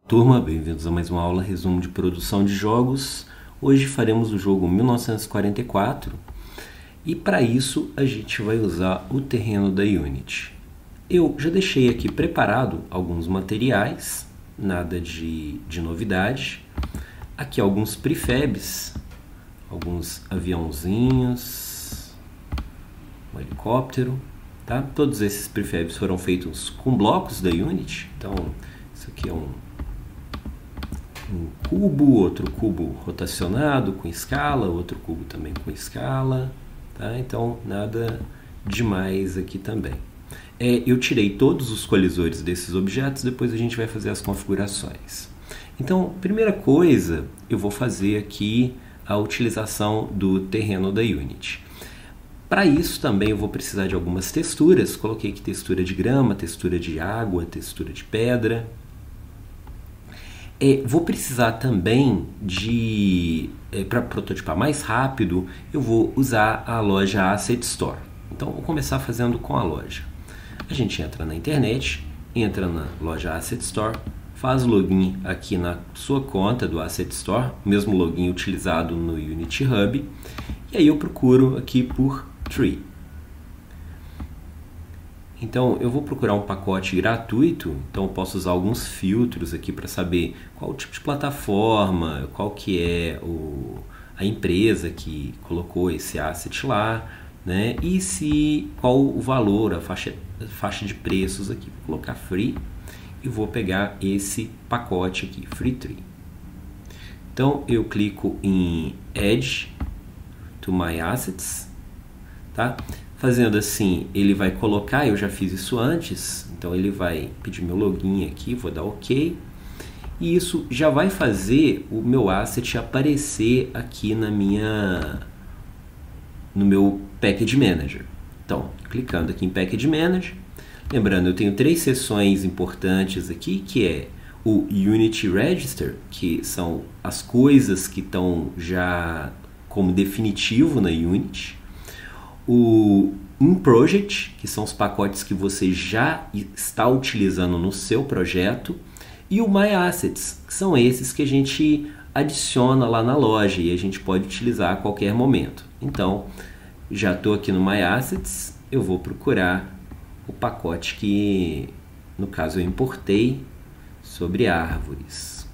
Turma, bem-vindos a mais uma aula resumo de produção de jogos. Hoje faremos o jogo 1944 e para isso a gente vai usar o terreno da Unity. Eu já deixei aqui preparado alguns materiais, nada de novidade. Aqui alguns prefabs, alguns aviãozinhos, um helicóptero, tá? Todos esses prefabs foram feitos com blocos da Unity, então isso aqui é um cubo, outro cubo rotacionado com escala, outro cubo também com escala, tá? Então nada demais aqui também. Eu tirei todos os colisores desses objetos, depois a gente vai fazer as configurações. Então, primeira coisa, eu vou fazer aqui a utilização do terreno da Unity. Para isso também eu vou precisar de algumas texturas, coloquei aqui textura de grama, textura de água, textura de pedra. Vou precisar também de, para prototipar mais rápido, eu vou usar a loja Asset Store. Então, vou começar fazendo com a loja. A gente entra na internet, entra na loja Asset Store, faz login aqui na sua conta do Asset Store, mesmo login utilizado no Unity Hub, e aí eu procuro aqui por Tree. Então, eu vou procurar um pacote gratuito, então eu posso usar alguns filtros aqui para saber qual o tipo de plataforma, qual que é a empresa que colocou esse asset lá, né? E qual o valor, a faixa de preços aqui. Vou colocar Free e vou pegar esse pacote aqui, Free Tree. Então, eu clico em Add to My Assets, tá? Fazendo assim, ele vai colocar, eu já fiz isso antes, então ele vai pedir meu login aqui, vou dar OK. E isso já vai fazer o meu asset aparecer aqui no meu Package Manager. Então, clicando aqui em Package Manager, lembrando, eu tenho 3 seções importantes aqui, que é o Unity Register, que são as coisas que estão já como definitivo na Unity, o InProject, que são os pacotes que você já está utilizando no seu projeto, e o My Assets, que são esses que a gente adiciona lá na loja e a gente pode utilizar a qualquer momento. Então, já estou aqui no My Assets, eu vou procurar o pacote que, no caso, eu importei sobre árvores.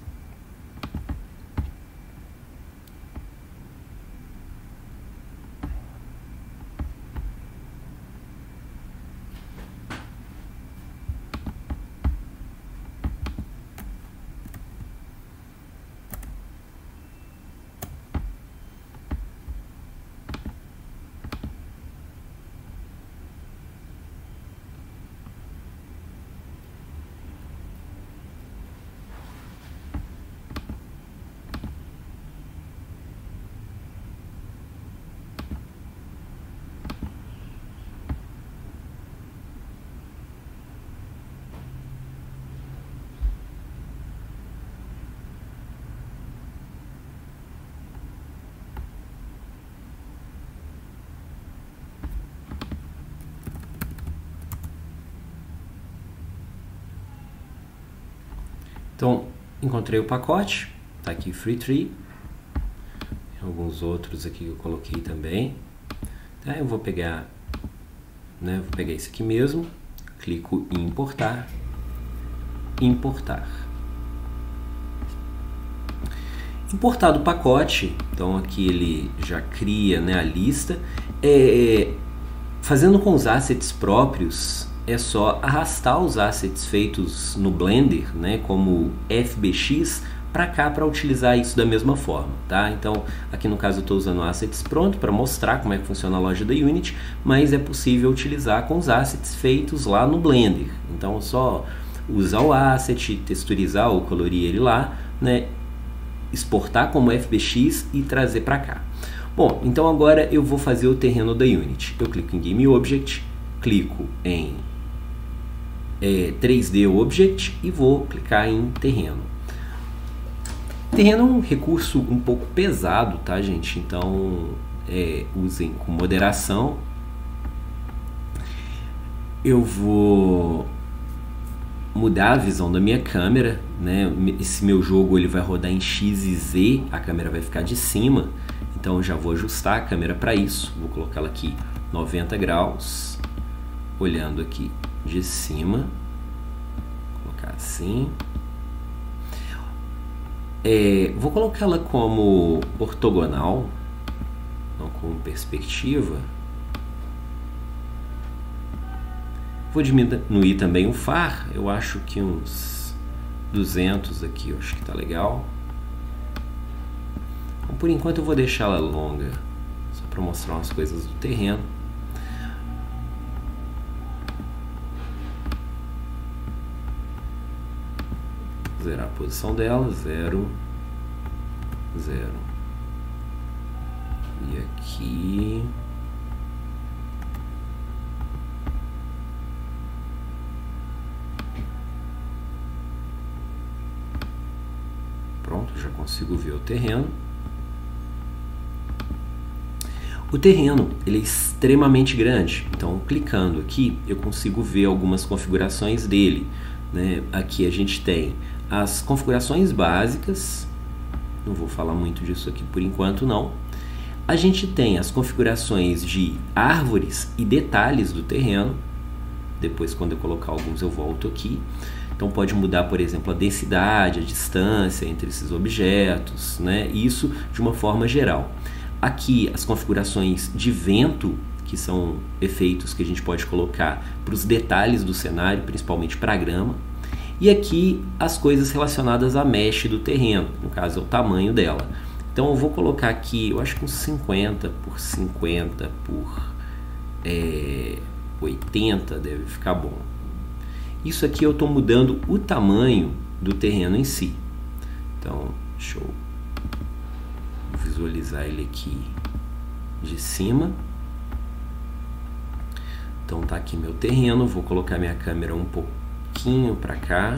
Então, encontrei o pacote, está aqui Free Tree, tem alguns outros aqui que eu coloquei também. Tá? Eu vou pegar esse aqui mesmo, clico em importar, importar. Importado o pacote, então aqui ele já cria, né, a lista. Fazendo com os assets próprios, é só arrastar os assets feitos no Blender, né, como FBX, para cá para utilizar isso da mesma forma, tá? Então, aqui no caso eu estou usando assets pronto para mostrar como é que funciona a loja da Unity, mas é possível utilizar com os assets feitos lá no Blender. Então, é só usar o asset, texturizar ou colorir ele lá, né, exportar como FBX e trazer para cá. Bom, então agora eu vou fazer o terreno da Unity. Eu clico em Game Object, clico em 3D Object e vou clicar em terreno. Terreno é um recurso um pouco pesado, tá, gente? Então usem com moderação. Eu vou mudar a visão da minha câmera, né? Esse meu jogo ele vai rodar em X e Z, a câmera vai ficar de cima, então eu já vou ajustar a câmera para isso. Vou colocar ela aqui 90 graus, olhando aqui de cima, vou colocar assim. Vou colocar ela como ortogonal, não como perspectiva. Vou diminuir também o FAR, eu acho que uns 200 aqui, eu acho que tá legal. Então, por enquanto eu vou deixar ela longa, só para mostrar umas coisas do terreno. Zerar a posição dela, 0, 0. E aqui... Pronto, já consigo ver o terreno. O terreno ele é extremamente grande, então clicando aqui eu consigo ver algumas configurações dele, né? Aqui a gente tem as configurações básicas, não vou falar muito disso aqui por enquanto não. A gente tem as configurações de árvores e detalhes do terreno, depois quando eu colocar alguns eu volto aqui. Então pode mudar, por exemplo, a densidade, a distância entre esses objetos, né? Isso de uma forma geral. Aqui as configurações de vento, que são efeitos que a gente pode colocar para os detalhes do cenário, principalmente para a grama. E aqui as coisas relacionadas à mesh do terreno, no caso é o tamanho dela. Então eu vou colocar aqui, eu acho que uns 50 por 50 por 80 deve ficar bom. Isso aqui eu estou mudando o tamanho do terreno em si. Então, deixa eu visualizar ele aqui de cima. Então tá aqui meu terreno, vou colocar minha câmera um pouquinho para cá.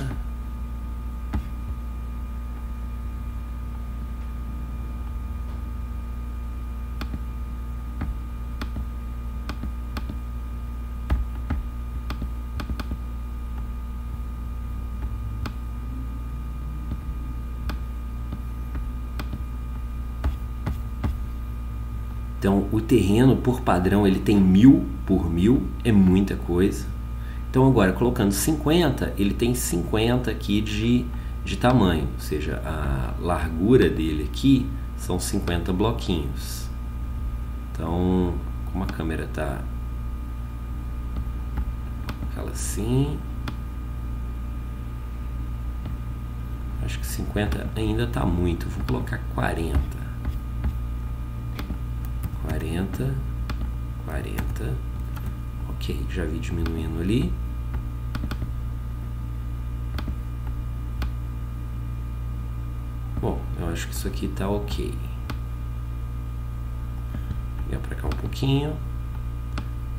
Então, o terreno, por padrão, ele tem 1000 por 1000, é muita coisa. Então, agora, colocando 50, ele tem 50 aqui de tamanho, ou seja, a largura dele aqui são 50 bloquinhos. Então, como a câmera está aquela assim, acho que 50 ainda está muito, vou colocar 40. 40, 40, ok, já vi diminuindo ali. Bom, eu acho que isso aqui tá ok. Vou ligar para cá um pouquinho.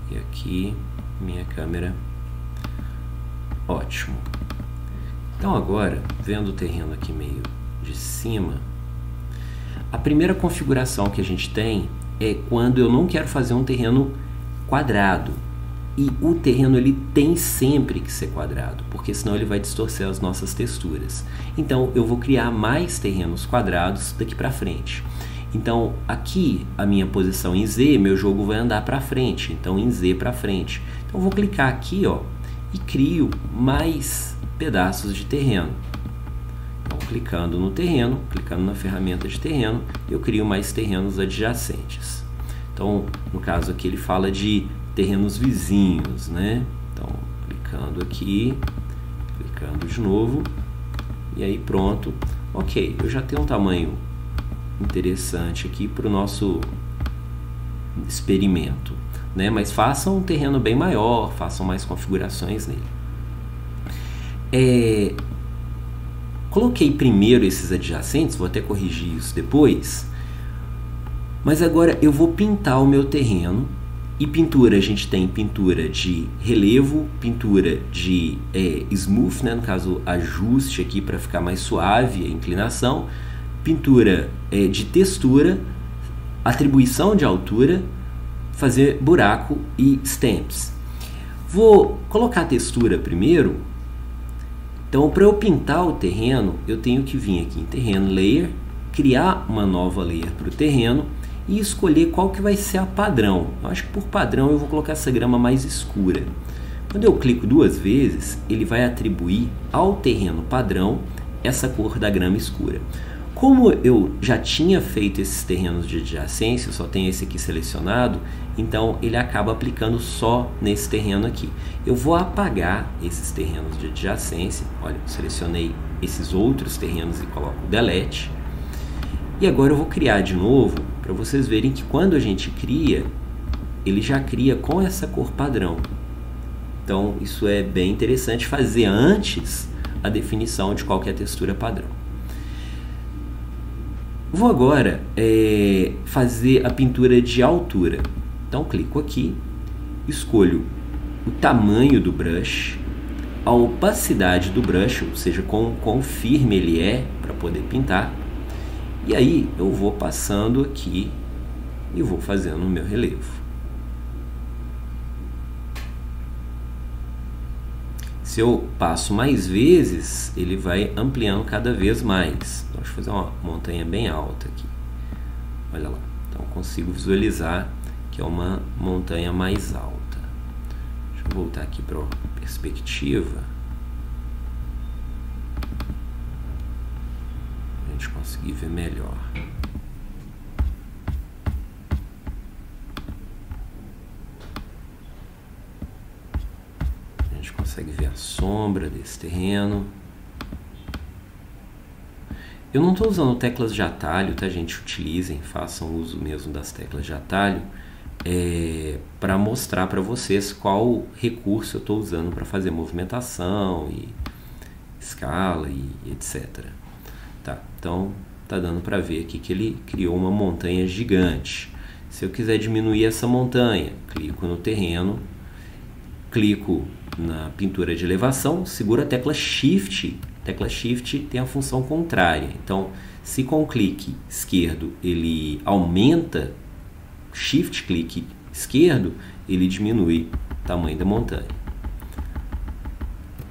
E aqui, minha câmera. Ótimo. Então agora, vendo o terreno aqui meio de cima, a primeira configuração que a gente tem é quando eu não quero fazer um terreno quadrado. E o terreno ele tem sempre que ser quadrado, porque senão ele vai distorcer as nossas texturas. Então eu vou criar mais terrenos quadrados daqui para frente. Então aqui a minha posição em Z, meu jogo vai andar para frente, então em Z para frente. Então eu vou clicar aqui, ó, e crio mais pedaços de terreno. Então, clicando no terreno, clicando na ferramenta de terreno, eu crio mais terrenos adjacentes. Então, no caso aqui ele fala de terrenos vizinhos, né? Então, clicando aqui, clicando de novo, e aí pronto. Ok, eu já tenho um tamanho interessante aqui para o nosso experimento, né? Mas façam um terreno bem maior, façam mais configurações nele. Coloquei primeiro esses adjacentes, vou até corrigir isso depois, mas agora eu vou pintar o meu terreno. E pintura, a gente tem pintura de relevo, pintura de smooth, né? No caso ajuste aqui para ficar mais suave a inclinação, pintura de textura, atribuição de altura, fazer buraco e stamps. Vou colocar a textura primeiro Então, para eu pintar o terreno, eu tenho que vir aqui em Terreno Layer, criar uma nova layer para o terreno e escolher qual que vai ser a padrão. Eu acho que por padrão eu vou colocar essa grama mais escura. Quando eu clico 2 vezes, ele vai atribuir ao terreno padrão essa cor da grama escura. Como eu já tinha feito esses terrenos de adjacência, só tem esse aqui selecionado, então ele acaba aplicando só nesse terreno aqui. Eu vou apagar esses terrenos de adjacência. Olha, eu selecionei esses outros terrenos e coloco Delete. E agora eu vou criar de novo, para vocês verem que quando a gente cria, ele já cria com essa cor padrão. Então isso é bem interessante fazer antes a definição de qual que é a textura padrão. Vou agora fazer a pintura de altura. Então clico aqui, escolho o tamanho do brush, a opacidade do brush, ou seja, quão firme ele é para poder pintar. E aí eu vou passando aqui e vou fazendo o meu relevo. Se eu passo mais vezes, ele vai ampliando cada vez mais. Então, deixa eu fazer uma montanha bem alta aqui. Olha lá. Então, eu consigo visualizar que é uma montanha mais alta. Deixa eu voltar aqui para a perspectiva. Para a gente conseguir ver melhor. Consegue ver a sombra desse terreno. Eu não estou usando teclas de atalho, tá, gente? Utilizem, façam uso mesmo das teclas de atalho para mostrar para vocês qual recurso eu estou usando para fazer movimentação e escala e etc. Tá, então tá dando para ver aqui que ele criou uma montanha gigante. Se eu quiser diminuir essa montanha, clico no terreno, clico na pintura de elevação, seguro a tecla Shift. A tecla Shift tem a função contrária. Então, se com o clique esquerdo ele aumenta, Shift clique esquerdo, ele diminui o tamanho da montanha.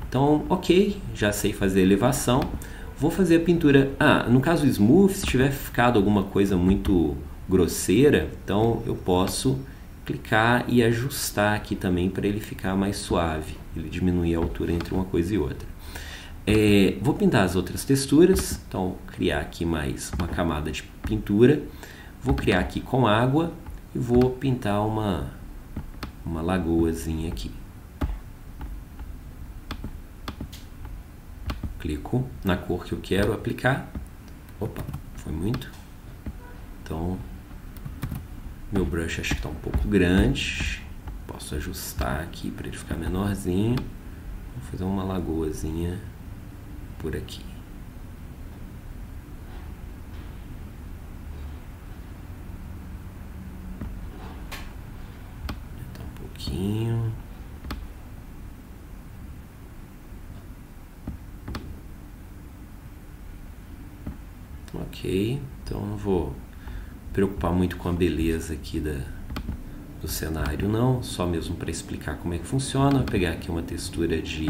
Então, ok, já sei fazer elevação. Vou fazer a pintura. No caso Smooth, se tiver ficado alguma coisa muito grosseira, então eu posso clicar e ajustar aqui também para ele ficar mais suave, ele diminuir a altura entre uma coisa e outra. Vou pintar as outras texturas, então criar aqui mais uma camada de pintura, vou criar aqui com água e vou pintar uma lagoazinha aqui. Clico na cor que eu quero aplicar. Opa, foi muito. Então meu brush acho que está um pouco grande, posso ajustar aqui para ele ficar menorzinho. Vou fazer uma lagoazinha por aqui. Aumentar um pouquinho. Ok, então não vou preocupar muito com a beleza aqui do cenário não, só mesmo para explicar como é que funciona. Vou pegar aqui uma textura de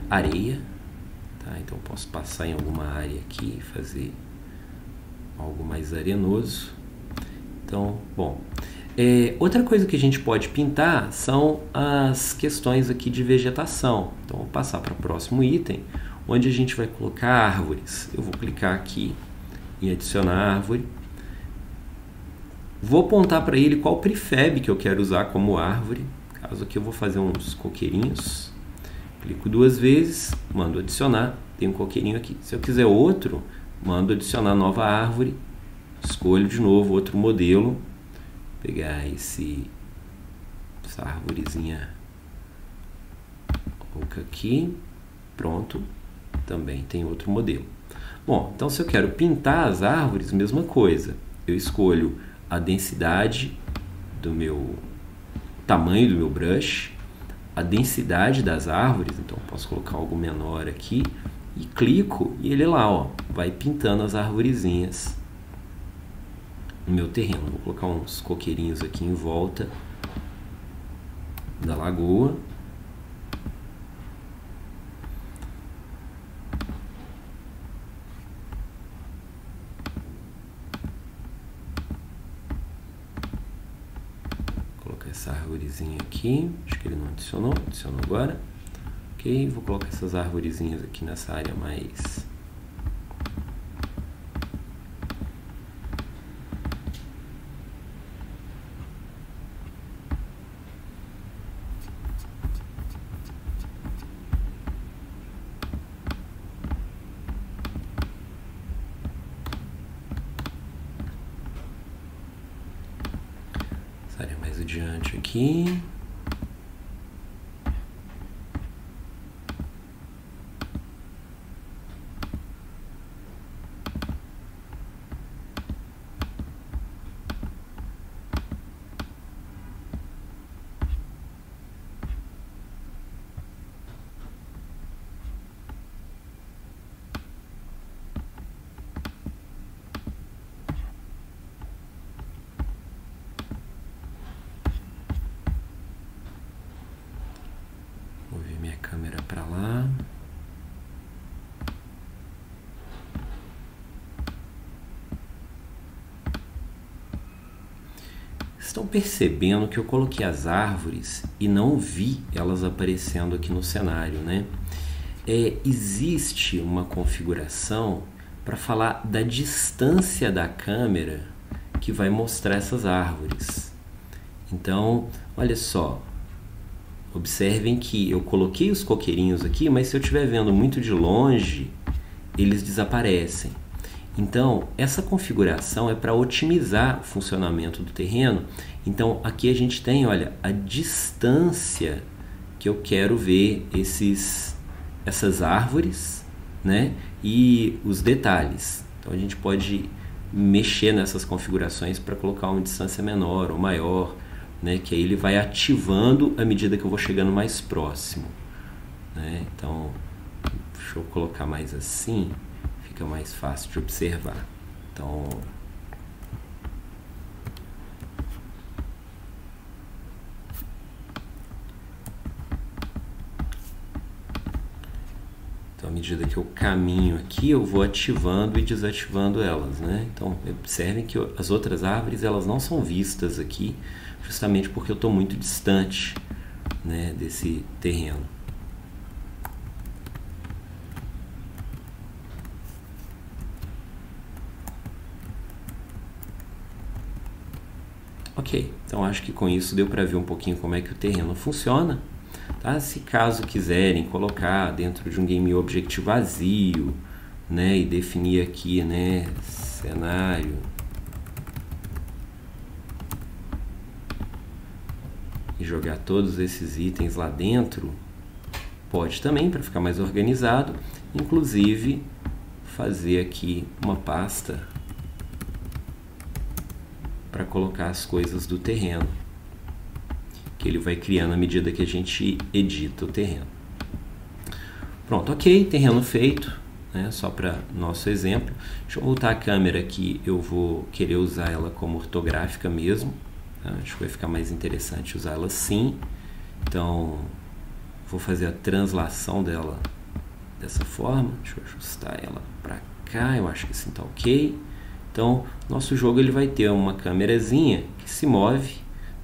areia, tá? Então posso passar em alguma área aqui e fazer algo mais arenoso. Então, bom, outra coisa que a gente pode pintar são as questões aqui de vegetação. Então vou passar para o próximo item, onde a gente vai colocar árvores. Eu vou clicar aqui em adicionar árvore. Vou apontar para ele qual prefab que eu quero usar como árvore. No caso aqui eu vou fazer uns coqueirinhos. Clico 2 vezes, mando adicionar, tem um coqueirinho aqui. Se eu quiser outro, mando adicionar nova árvore. Escolho de novo outro modelo. Pegar essa árvorezinha oca aqui. Pronto, também tem outro modelo. Bom, então se eu quero pintar as árvores, mesma coisa. Eu escolho a densidade do meu tamanho do meu brush, a densidade das árvores, então posso colocar algo menor aqui e clico e ele lá, ó, vai pintando as arvorezinhas no meu terreno. Vou colocar uns coqueirinhos aqui em volta da lagoa. essa arvorezinha aqui, acho que ele não adicionou agora. Ok, vou colocar essas arvorezinhas aqui nessa área mais... essa área mais adiante aqui. Mover minha câmera para lá. Estão percebendo que eu coloquei as árvores e não vi elas aparecendo aqui no cenário, né? Existe uma configuração para falar da distância da câmera que vai mostrar essas árvores. Então, olha só, observem que eu coloquei os coqueirinhos aqui, mas se eu estiver vendo muito de longe, eles desaparecem. Então, essa configuração é para otimizar o funcionamento do terreno. Então, aqui a gente tem, olha, a distância que eu quero ver essas árvores, né? E os detalhes. Então, a gente pode mexer nessas configurações para colocar uma distância menor ou maior, né? Que aí ele vai ativando à medida que eu vou chegando mais próximo, né? Então, deixa eu colocar mais assim. Fica mais fácil de observar. Então, à medida que eu caminho aqui, eu vou ativando e desativando elas, né? Então, observem que as outras árvores, elas não são vistas aqui, justamente porque eu estou muito distante, né, desse terreno. Ok, então acho que com isso deu para ver um pouquinho como é que o terreno funciona. Tá? Se caso quiserem colocar dentro de um game object vazio, né, e definir aqui, né, cenário, e jogar todos esses itens lá dentro, pode também, para ficar mais organizado, inclusive fazer aqui uma pasta para colocar as coisas do terreno, que ele vai criando à medida que a gente edita o terreno. Pronto, ok, terreno feito, né? Só para nosso exemplo. Deixa eu voltar a câmera aqui, eu vou querer usar ela como ortográfica mesmo, tá? Acho que vai ficar mais interessante usar ela assim. Então, vou fazer a translação dela dessa forma. Deixa eu ajustar ela para cá, eu acho que assim está ok. Então, nosso jogo ele vai ter uma câmerazinha que se move,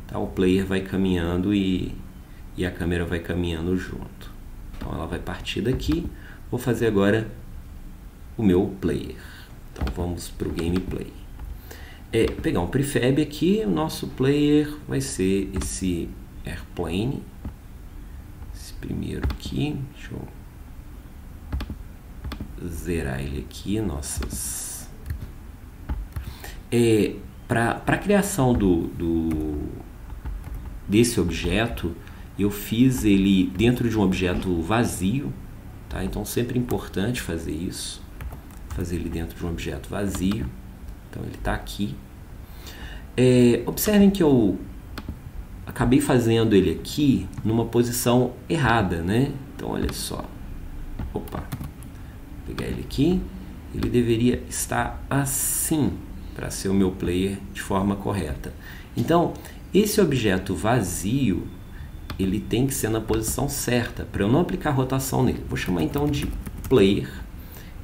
tá? O player vai caminhando e a câmera vai caminhando junto. Então, ela vai partir daqui. Vou fazer agora o meu player. Então, vamos para o gameplay. Pegar um prefab aqui, o nosso player vai ser esse airplane. Esse primeiro aqui, deixa eu zerar ele aqui, para a criação desse objeto, eu fiz ele dentro de um objeto vazio, tá? Então sempre é importante fazer isso, fazer ele dentro de um objeto vazio. Então ele está aqui. Observem que eu acabei fazendo ele aqui numa posição errada, né? Então olha só, opa, vou pegar ele aqui, ele deveria estar assim, para ser o meu player de forma correta. Então, esse objeto vazio, ele tem que ser na posição certa, para eu não aplicar rotação nele. Vou chamar então de player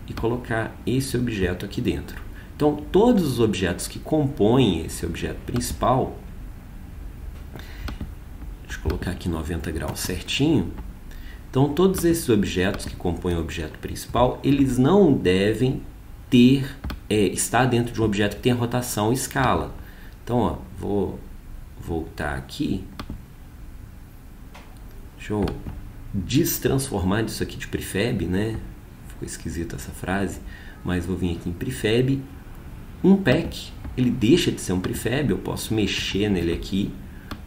e colocar esse objeto aqui dentro. Então, todos os objetos que compõem esse objeto principal, eu colocar aqui 90 graus certinho. Então, todos esses objetos que compõem o objeto principal, eles não devem estar dentro de um objeto que tenha rotação e escala. Então, ó, vou voltar aqui. Deixa eu destransformar isso aqui de prefab, né? Ficou esquisita essa frase, mas vou vir aqui em prefab. Um pack, ele deixa de ser um prefab, eu posso mexer nele aqui.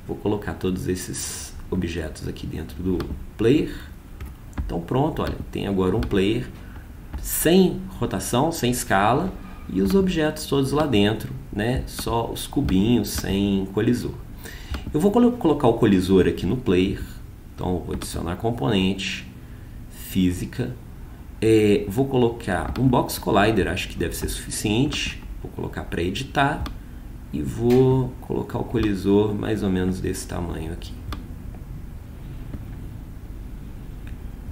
Vou colocar todos esses objetos aqui dentro do player. Então pronto, olha, tem agora um player sem rotação, sem escala, e os objetos todos lá dentro, né? Só os cubinhos sem colisor. Eu vou colocar o colisor aqui no player. Então, vou adicionar componente, física, vou colocar um box collider, acho que deve ser suficiente, vou colocar para editar e vou colocar o colisor mais ou menos desse tamanho aqui.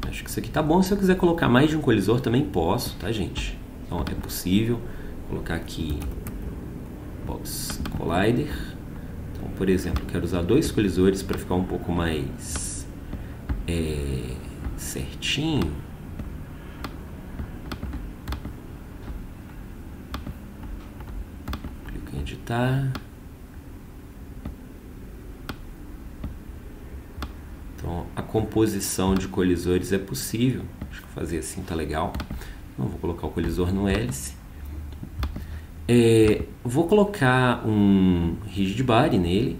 Acho que isso aqui tá bom. Se eu quiser colocar mais de um colisor também posso, tá, gente? Então, é possível colocar aqui box collider. Então, por exemplo, eu quero usar 2 colisores para ficar um pouco mais certinho. Clico em editar. Então, a composição de colisores é possível. Acho que fazer assim tá legal. Então, vou colocar o colisor no hélice. Vou colocar um rigid body nele.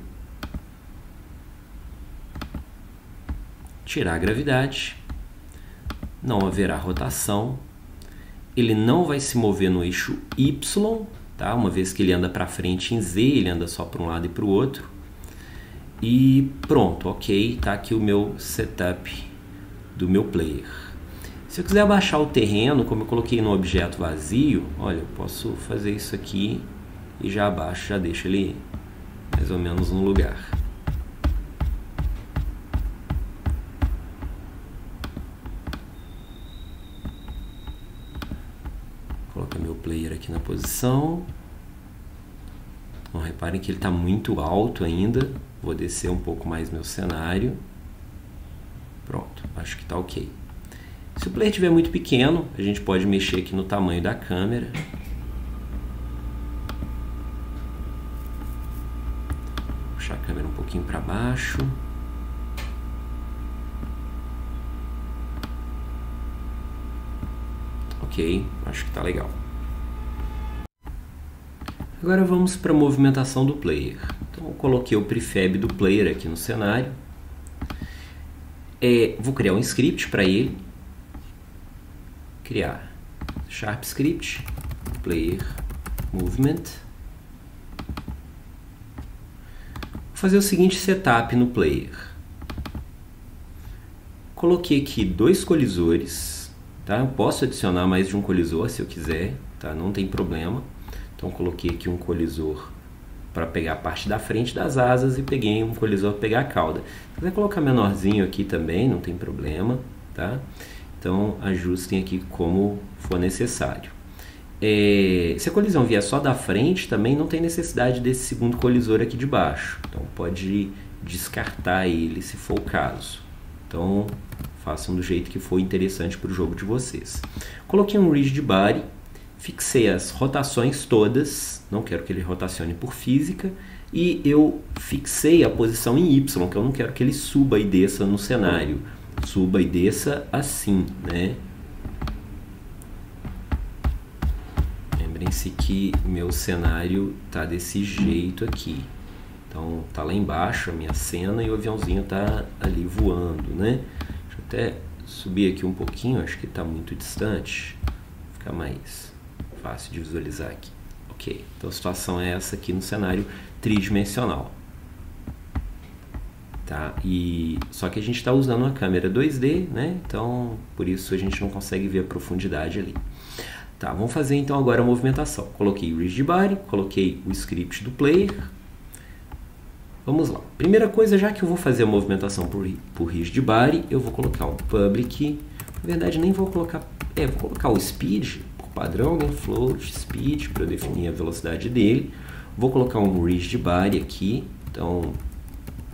Tirar a gravidade, não haverá rotação, ele não vai se mover no eixo Y, tá? Uma vez que ele anda para frente em Z, ele anda só para um lado e para o outro. E pronto, ok, tá aqui o meu setup do meu player. Se eu quiser abaixar o terreno, como eu coloquei no objeto vazio, olha, eu posso fazer isso aqui e já abaixo, já deixo ele mais ou menos no lugar. Colocar meu player aqui na posição. Então, reparem que ele está muito alto ainda. Vou descer um pouco mais meu cenário. Pronto, acho que está ok. Se o player estiver muito pequeno, a gente pode mexer aqui no tamanho da câmera. Puxar a câmera um pouquinho para baixo. Ok, acho que está legal. Agora vamos para a movimentação do player. Então eu coloquei o prefab do player aqui no cenário. Vou criar um script para ele. Criar Sharp Script Player Movement. Vou fazer o seguinte setup no player. Coloquei aqui 2 colisores. Tá? Eu posso adicionar mais de um colisor se eu quiser, tá? Não tem problema. Então coloquei aqui um colisor para pegar a parte da frente das asas e peguei um colisor para pegar a cauda. Se quiser colocar menorzinho aqui também, não tem problema, tá? Então ajustem aqui como for necessário. Se a colisão vier só da frente, também não tem necessidade desse segundo colisor aqui de baixo. Então pode descartar ele se for o caso. Então façam do jeito que for interessante para o jogo de vocês. Coloquei um rigid body, fixei as rotações todas, não quero que ele rotacione por física, e eu fixei a posição em Y, que eu não quero que ele suba e desça no cenário. Suba e desça assim, né? Lembrem-se que meu cenário tá desse jeito aqui. Então tá lá embaixo a minha cena e o aviãozinho tá ali voando, né? Deixa eu até subir aqui um pouquinho, acho que tá muito distante. Fica mais fácil de visualizar aqui. Ok, então a situação é essa aqui no cenário tridimensional. Tá? Só que a gente está usando uma câmera 2D, né? Então por isso a gente não consegue ver a profundidade ali. Tá, vamos fazer então agora a movimentação. Coloquei o rigid body, coloquei o script do player. Vamos lá. Primeira coisa, já que eu vou fazer a movimentação por rigid body, eu vou colocar um public. Na verdade, nem vou colocar... vou colocar o speed, por padrão, né? Float speed, para definir a velocidade dele. Vou colocar um rigid body aqui. Então,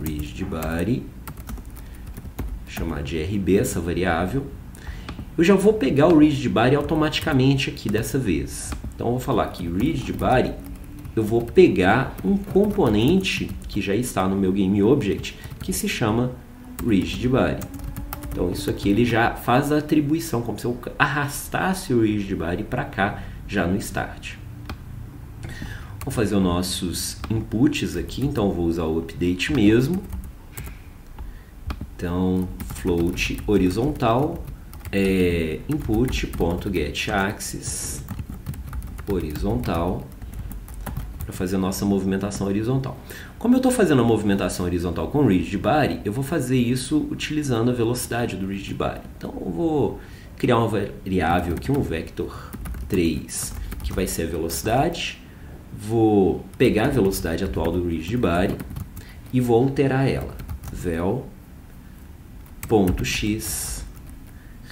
rigid body chamar de RB essa variável. Eu já vou pegar o RigidBody automaticamente aqui dessa vez. Então eu vou falar que RigidBody, eu vou pegar um componente que já está no meu GameObject, que se chama RigidBody. Então isso aqui ele já faz a atribuição, como se eu arrastasse o RigidBody para cá, já no Start. Vou fazer os nossos inputs aqui, então eu vou usar o update mesmo. Então, float horizontal, input.getAxis horizontal, para fazer a nossa movimentação horizontal. Como eu estou fazendo a movimentação horizontal com o RigidBody, eu vou fazer isso utilizando a velocidade do RigidBody. Então eu vou criar uma variável aqui, um vector 3, que vai ser a velocidade. Vou pegar a velocidade atual do RigidBody e vou alterar ela. vel.x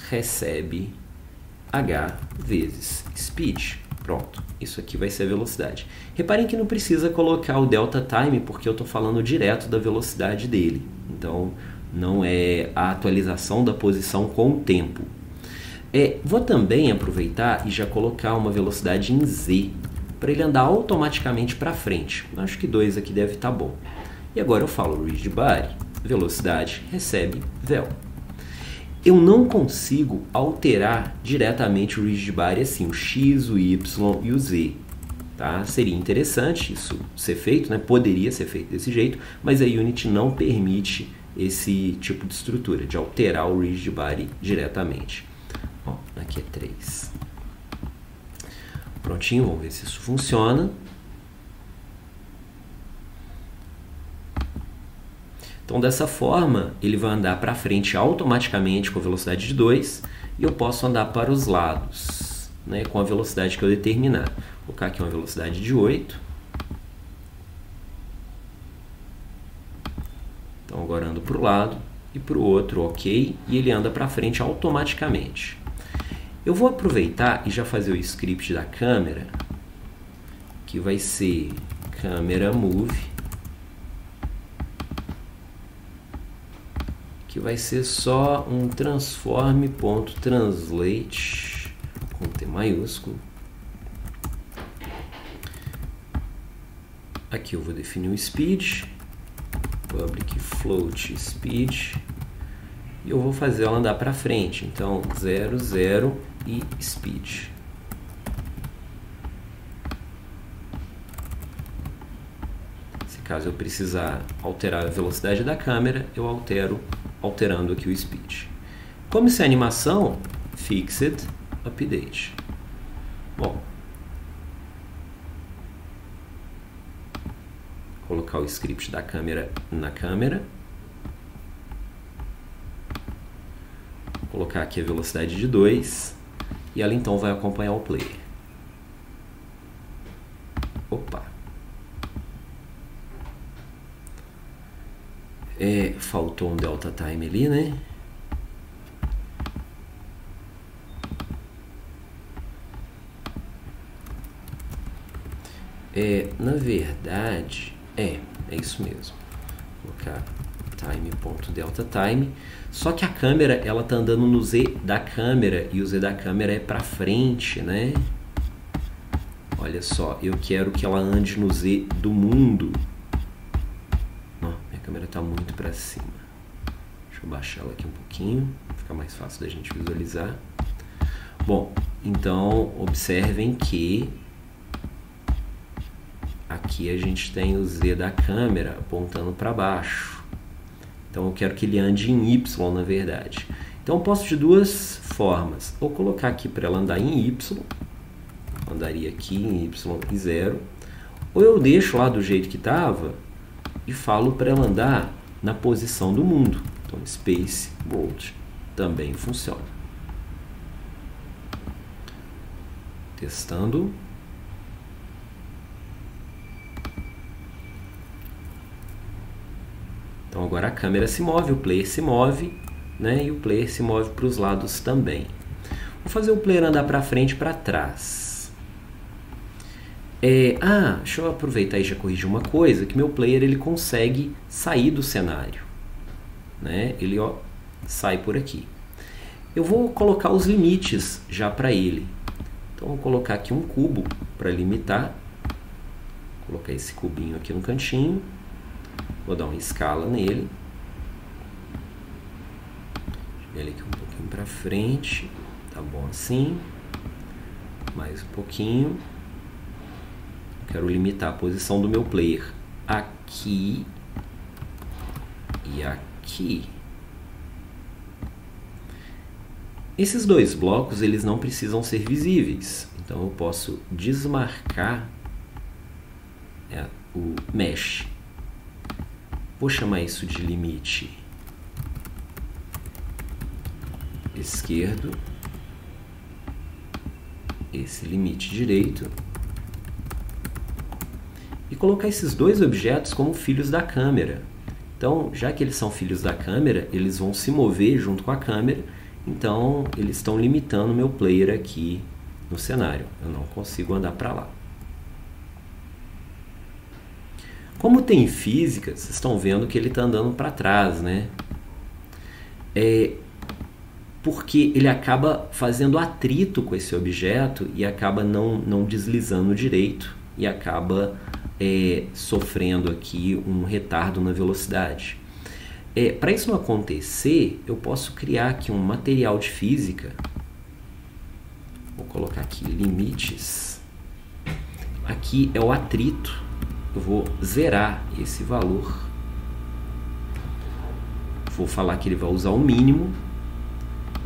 recebe h vezes speed. Pronto, isso aqui vai ser a velocidade. Reparem que não precisa colocar o delta time, porque eu estou falando direto da velocidade dele. Então, não é a atualização da posição com o tempo. Vou também aproveitar e já colocar uma velocidade em z, para ele andar automaticamente para frente. Acho que 2 aqui deve estar bom. E agora eu falo RigidBody, velocidade, recebe vel. Eu não consigo alterar diretamente o RigidBody assim, o x, o y e o z. Tá? Seria interessante isso ser feito, né? Poderia ser feito desse jeito, mas a Unity não permite esse tipo de estrutura, de alterar o RigidBody diretamente. Ó, aqui é 3. Prontinho, vamos ver se isso funciona. Então, dessa forma, ele vai andar para frente automaticamente com a velocidade de 2 e eu posso andar para os lados, né, com a velocidade que eu determinar. Vou colocar aqui uma velocidade de 8. Então, agora ando para o lado e para o outro, ok, e ele anda para frente automaticamente. Eu vou aproveitar e já fazer o script da câmera, que vai ser camera move, que vai ser só um transform.translate com T maiúsculo. Aqui eu vou definir o speed, public float speed, e eu vou fazer ela andar para frente. Então 0, 0 e speed. Se caso eu precisar alterar a velocidade da câmera, eu alterando aqui o speed. Como isso é animação, fixed update. Bom, colocar o script da câmera na câmera. Vou colocar aqui a velocidade de 2 e ela então vai acompanhar o player. Opa! Faltou um delta time ali, né? Na verdade, é isso mesmo. Vou colocar time.deltaTime. Só que a câmera, ela tá andando no Z da câmera e o Z da câmera é para frente, né? Olha só, eu quero que ela ande no Z do mundo. A câmera está muito para cima. Deixa eu baixar ela aqui um pouquinho, fica mais fácil da gente visualizar. Bom, então observem que aqui a gente tem o Z da câmera apontando para baixo. Então eu quero que ele ande em Y, na verdade. Então eu posso de duas formas. Ou colocar aqui para ela andar em Y, andaria aqui em Y e 0. Ou eu deixo lá do jeito que estava e falo para ela andar na posição do mundo. Então, Space World também funciona. Testando. Então, agora a câmera se move, o player se move, né? E o player se move para os lados também. Vou fazer o player andar para frente e para trás. Deixa eu aproveitar e já corrigir uma coisa, que meu player ele consegue sair do cenário, né? Ele sai por aqui. Eu vou colocar os limites já para ele. Então, vou colocar aqui um cubo para limitar. Vou colocar esse cubinho aqui no cantinho. Vou dar uma escala nele. Jogar ele aqui um pouquinho para frente. Tá bom assim. Mais um pouquinho. Quero limitar a posição do meu player aqui e aqui. Esses dois blocos, eles não precisam ser visíveis. Então, eu posso desmarcar o mesh. Vou chamar isso de limite esquerdo. Esse limite direito. E colocar esses dois objetos como filhos da câmera. Então, já que eles são filhos da câmera, eles vão se mover junto com a câmera. Então, eles estão limitando o meu player aqui no cenário. Eu não consigo andar para lá. Como tem física, vocês estão vendo que ele está andando para trás, né? Porque ele acaba fazendo atrito com esse objeto e acaba não deslizando direito e acaba sofrendo aqui um retardo na velocidade. Para isso não acontecer, eu posso criar aqui um material de física. Vou colocar aqui limites. Aqui é o atrito. Eu vou zerar esse valor. Vou falar que ele vai usar o mínimo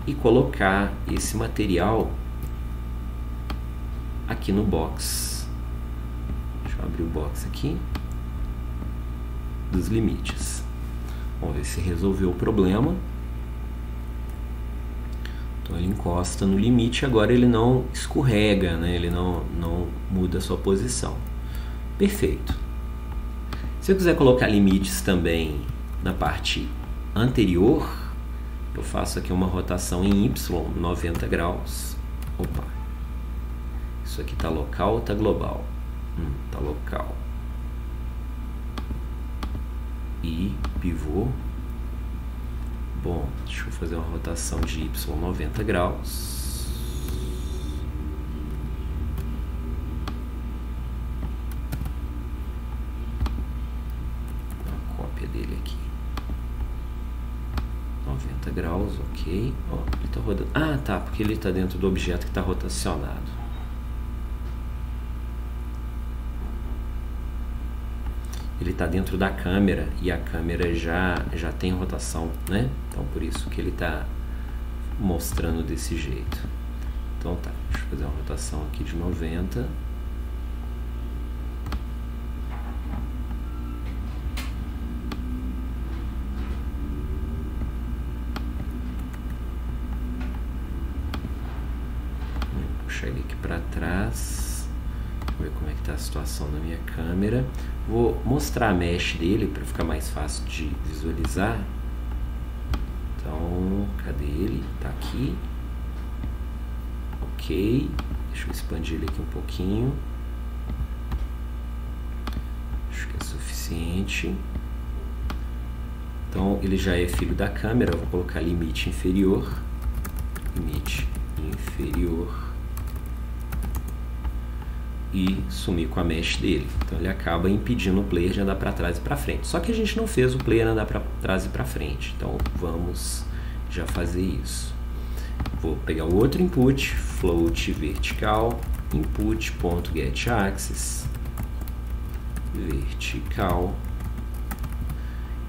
e colocar esse material aqui no box. Deixa eu abrir o box aqui dos limites. Vamos ver se resolveu o problema. Então ele encosta no limite, agora ele não escorrega, né? Ele não muda a sua posição. Perfeito. Se eu quiser colocar limites também na parte anterior, eu faço aqui uma rotação em Y, 90 graus. Opa. Isso aqui está local ou está global? Está local. E pivô. Bom, deixa eu fazer uma rotação de Y 90 graus. Uma cópia dele aqui. 90 graus, ok. Ó, ele está rodando. Ah, tá, porque ele está dentro do objeto que está rotacionado. Ele está dentro da câmera e a câmera já tem rotação, né? Então, por isso que ele está mostrando desse jeito. Então, tá. Deixa eu fazer uma rotação aqui de 90. Vou puxar ele aqui para trás. Vou ver como é que está a situação da minha câmera. Vou mostrar a mesh dele para ficar mais fácil de visualizar. Então, cadê ele? Está aqui. Ok. Deixa eu expandir ele aqui um pouquinho. Acho que é suficiente. Então, ele já é filho da câmera. Eu vou colocar limite inferior. Limite inferior. E sumir com a mesh dele. Então ele acaba impedindo o player de andar para trás e para frente. Só que a gente não fez o player andar para trás e para frente. Então vamos já fazer isso. Vou pegar o outro input, float vertical, input.getAxis vertical,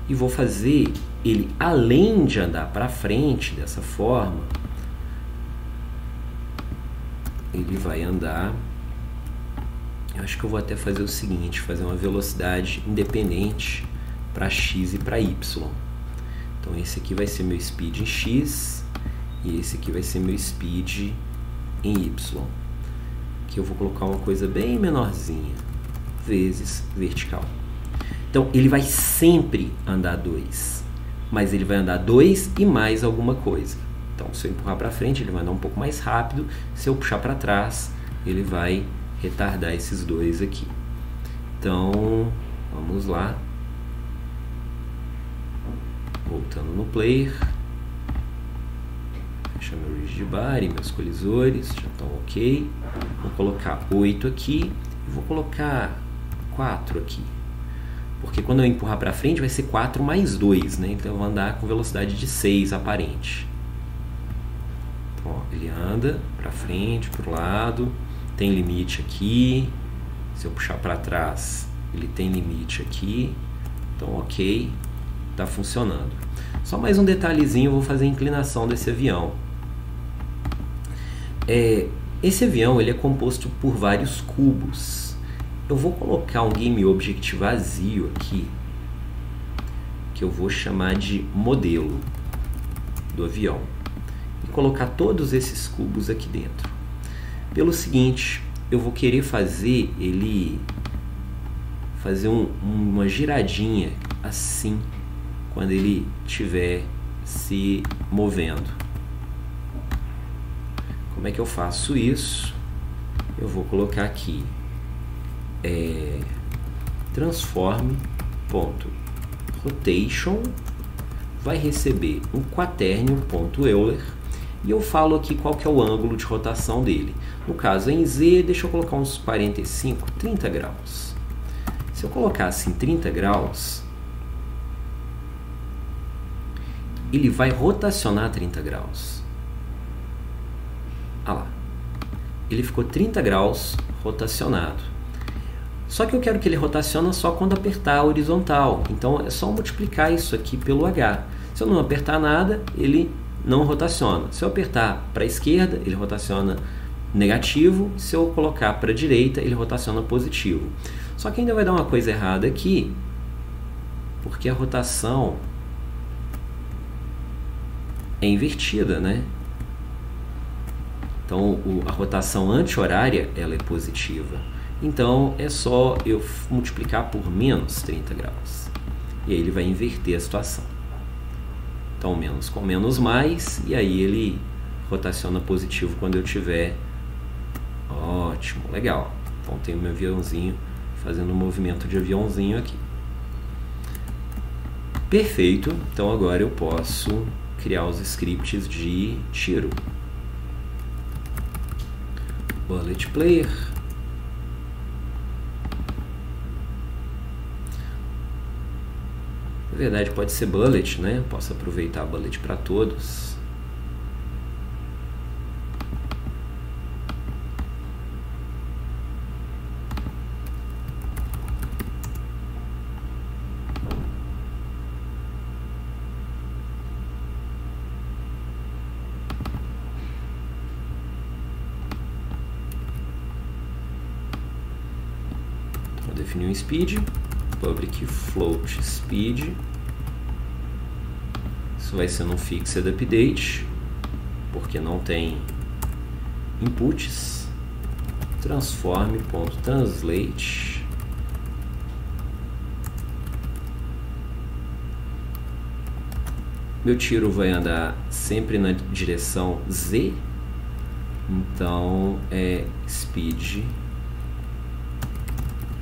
e vou fazer ele, além de andar para frente dessa forma, ele vai andar. Eu acho que eu vou até fazer o seguinte, fazer uma velocidade independente para X e para Y. Então esse aqui vai ser meu speed em X e esse aqui vai ser meu speed em Y. Aqui eu vou colocar uma coisa bem menorzinha, vezes vertical. Então ele vai sempre andar 2, mas ele vai andar 2 e mais alguma coisa. Então se eu empurrar para frente ele vai andar um pouco mais rápido, se eu puxar para trás ele vai retardar esses dois aqui. Então, vamos lá. Voltando no player. Deixa meu rigid body, meus colisores, já estão ok. Vou colocar 8 aqui e vou colocar 4 aqui. Porque quando eu empurrar para frente vai ser 4 mais 2, né? Então eu vou andar com velocidade de 6 aparente. Então, ó, ele anda para frente, para o lado, tem limite aqui. Se eu puxar para trás, ele tem limite aqui. Então, ok, está funcionando. Só mais um detalhezinho, eu vou fazer a inclinação desse avião. Esse avião ele é composto por vários cubos. Eu vou colocar um Game Object vazio aqui, que eu vou chamar de modelo do avião, e colocar todos esses cubos aqui dentro. Pelo seguinte, eu vou querer fazer ele uma giradinha assim quando ele estiver se movendo. Como é que eu faço isso? Eu vou colocar aqui transform.rotation, vai receber um quaternio.euler e eu falo aqui qual que é o ângulo de rotação dele. No caso em Z, deixa eu colocar uns 45, 30 graus. Se eu colocar assim 30 graus, ele vai rotacionar 30 graus. Ah lá, ele ficou 30 graus rotacionado. Só que eu quero que ele rotacione só quando apertar a horizontal. Então é só multiplicar isso aqui pelo H. Se eu não apertar nada, ele não rotaciona. Se eu apertar para a esquerda, ele rotaciona negativo. Se eu colocar para a direita, ele rotaciona positivo. Só que ainda vai dar uma coisa errada aqui, porque a rotação é invertida, né? Então a rotação anti-horária ela é positiva. Então é só eu multiplicar por menos 30 graus. E aí ele vai inverter a situação. Então menos com menos mais, e aí ele rotaciona positivo quando eu tiver. Ótimo, legal. Então tem o meu aviãozinho fazendo um movimento de aviãozinho aqui. Perfeito. Então agora eu posso criar os scripts de tiro. Bullet Player. Na verdade pode ser bullet, né? Posso aproveitar bullet para todos. Vou definir um speed. Public float speed. Isso vai ser no fixed update, porque não tem inputs. Transform.translate. Meu tiro vai andar sempre na direção Z, então é speed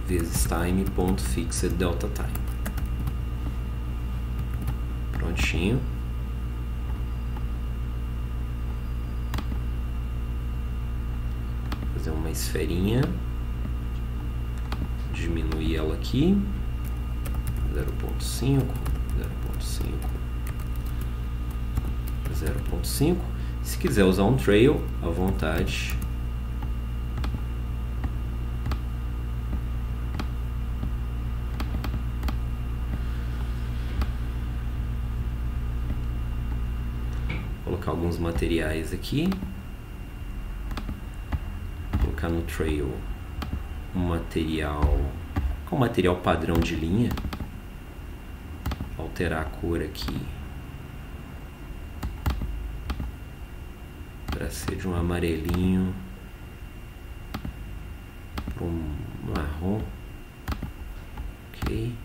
vezes time.fixed delta time. Prontinho. Fazer uma esferinha, diminuir ela aqui, 0.5, 0.5, 0.5. Se quiser usar um trail, à vontade. Colocar alguns materiais aqui. Colocar no trail um material com material padrão de linha. Alterar a cor aqui para ser de um amarelinho para um marrom. Ok.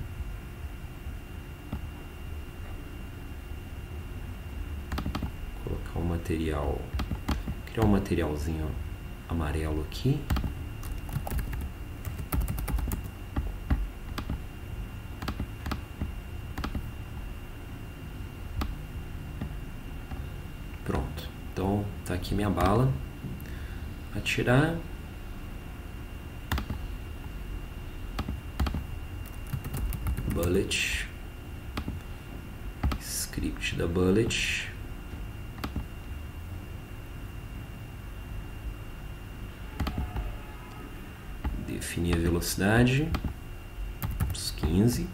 Colocar um material, criar um materialzinho amarelo aqui. Pronto. Então aqui minha bala. Atirar. Bullet. Script da bullet. Definir a velocidade. Uns 15.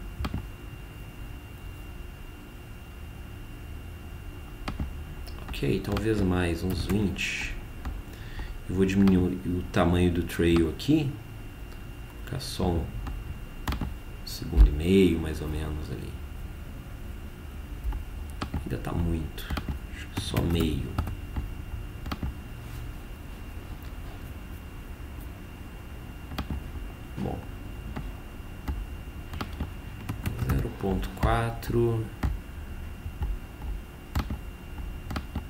Ok, talvez mais, uns 20. Eu vou diminuir o tamanho do trail aqui. Ficar só um segundo e meio, mais ou menos ali. Ainda tá muito. Acho que só meio. Bom. 0.4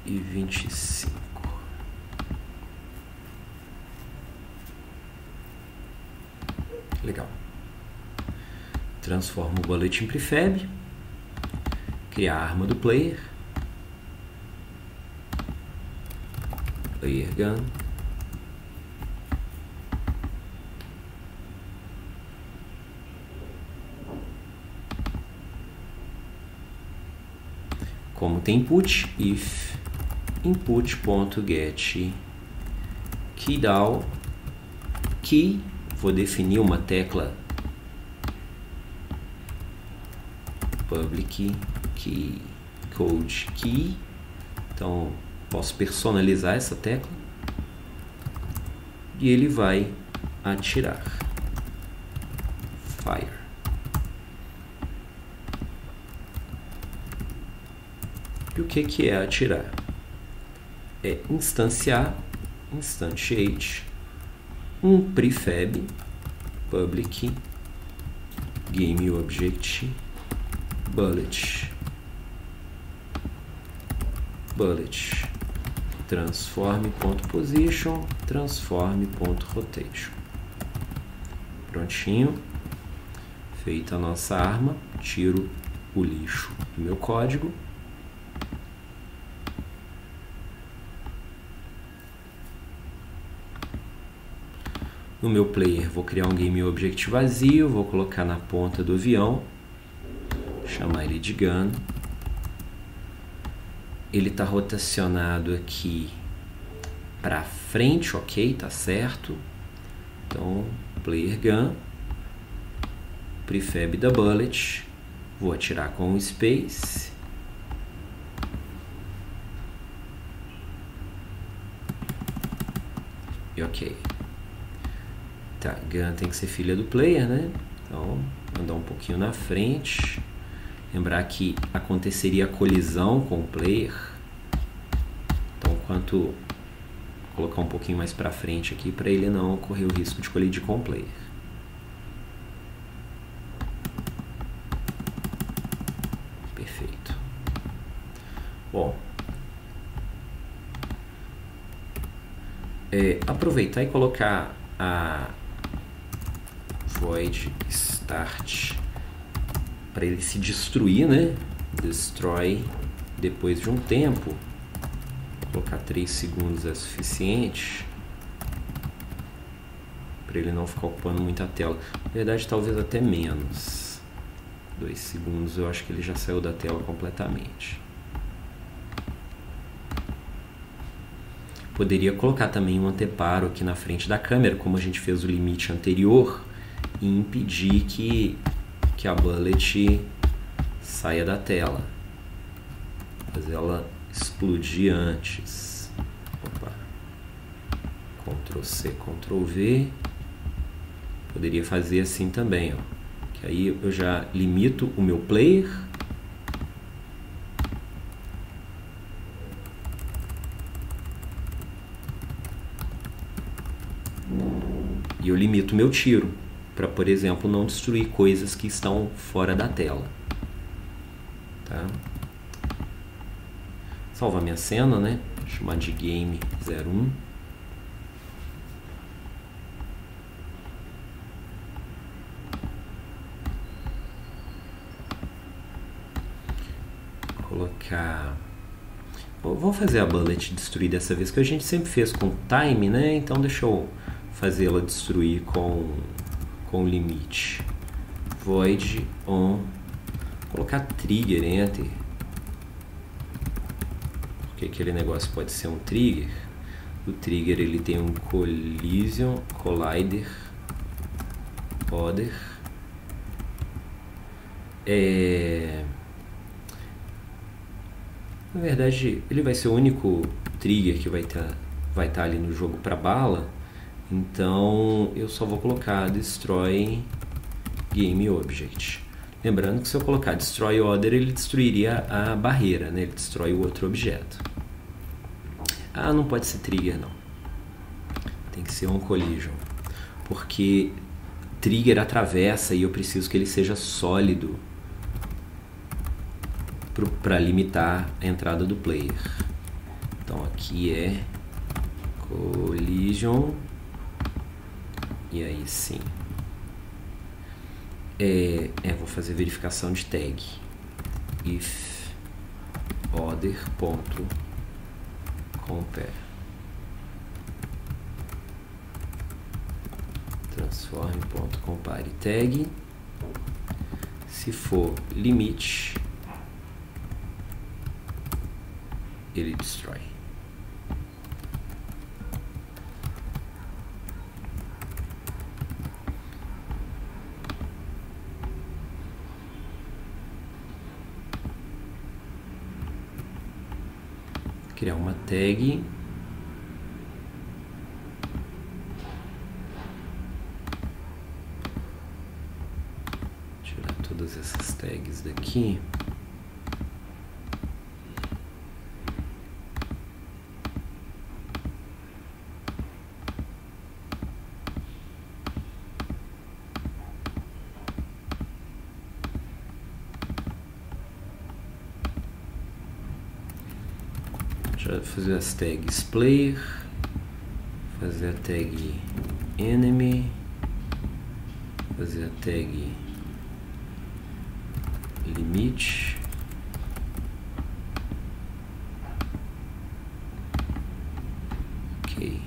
e 25. Legal. Transforma o bullet em prefab. Criar a arma do player. Player gun. Como tem input, if input.get keyDAO key, vou definir uma tecla public key code key, então posso personalizar essa tecla e ele vai atirar. Fire. E o que é atirar? É instanciar, instantiate, um prefab public GameObject bullet transform.position transform.rotation. Prontinho, feita a nossa arma, tiro o lixo do meu código. No meu player vou criar um GameObject vazio, vou colocar na ponta do avião, chamar ele de Gun. Ele está rotacionado aqui para frente, ok, tá certo. Então, player Gun, prefab da bullet, vou atirar com o space. E ok. Tá, gun tem que ser filha do player, né? Então, andar um pouquinho na frente. Lembrar que aconteceria a colisão com o player. Então, colocar um pouquinho mais para frente aqui para ele não correr o risco de colidir com o player. Perfeito. Bom, aproveitar e colocar a void start para ele se destruir, né? Destroy depois de um tempo. Vou colocar 3 segundos é suficiente para ele não ficar ocupando muita tela. Na verdade, talvez até menos. 2 segundos eu acho que ele já saiu da tela completamente. Poderia colocar também um anteparo aqui na frente da câmera, como a gente fez o limite anterior, e impedir que a bullet saia da tela. Fazer ela explodir antes. Opa. Ctrl C, Ctrl V. Poderia fazer assim também, ó. Que aí eu já limito o meu player. E eu limito o meu tiro, para, por exemplo, não destruir coisas que estão fora da tela. Tá? Salvar minha cena, né? Chamar de game 01. Colocar... Vamos fazer a bullet destruir dessa vez, que a gente sempre fez com time, né? Então deixa eu fazê-la destruir com limite. Void on. Colocar trigger, enter. Porque aquele negócio pode ser um trigger. O trigger ele tem um collision, collider, order. Na verdade, ele vai ser o único trigger que vai estar ali no jogo para bala. Então eu só vou colocar destroy game object. Lembrando que se eu colocar destroy order, ele destruiria a barreira, né? Ele destrói o outro objeto. Ah, não pode ser trigger não. Tem que ser um collision. Porque trigger atravessa e eu preciso que ele seja sólido para limitar a entrada do player. Então aqui é collision. E aí sim. Vou fazer verificação de tag. If order.compare. Transform.compare tag. Se for limite, ele destrói. Criar uma tag. Tirar todas essas tags daqui. Fazer as tags player, fazer a tag enemy, fazer a tag limite, ok,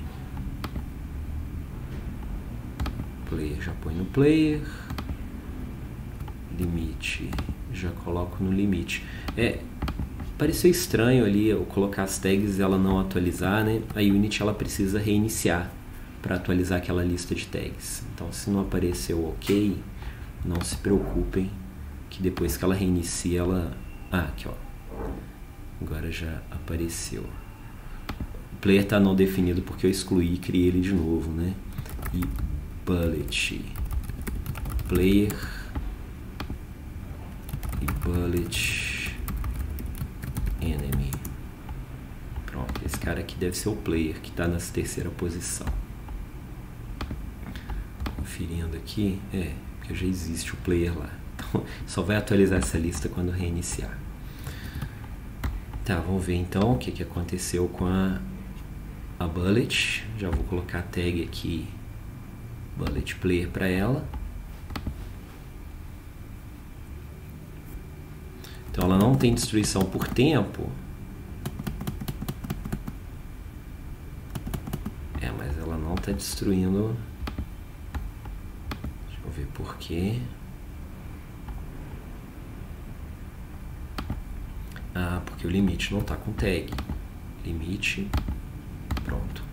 player já põe no player, limite já coloco no limite. Pareceu estranho ali eu colocar as tags e ela não atualizar, né? A Unity ela precisa reiniciar para atualizar aquela lista de tags. Então, se não apareceu ok, não se preocupem que depois que ela reinicia, ela... Ah, aqui ó. Agora já apareceu. O player está não definido porque eu excluí e criei ele de novo, né? E bullet player e bullet enemy. Pronto, esse cara aqui deve ser o player que está na terceira posição. Conferindo aqui, porque já existe o player lá. Então, só vai atualizar essa lista quando reiniciar. Tá, vamos ver então o que aconteceu com a bullet. Já vou colocar a tag aqui, bullet player, para ela. Então ela não tem destruição por tempo. Mas ela não está destruindo. Deixa eu ver por quê. Ah, porque o limite não está com tag. Limite. Pronto.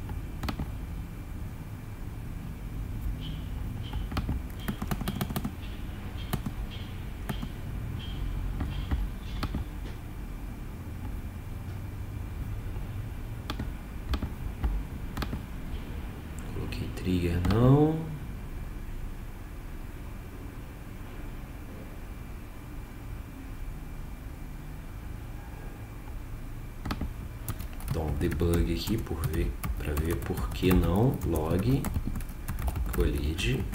Trigger não. Então debug aqui para ver por que não. Log collide.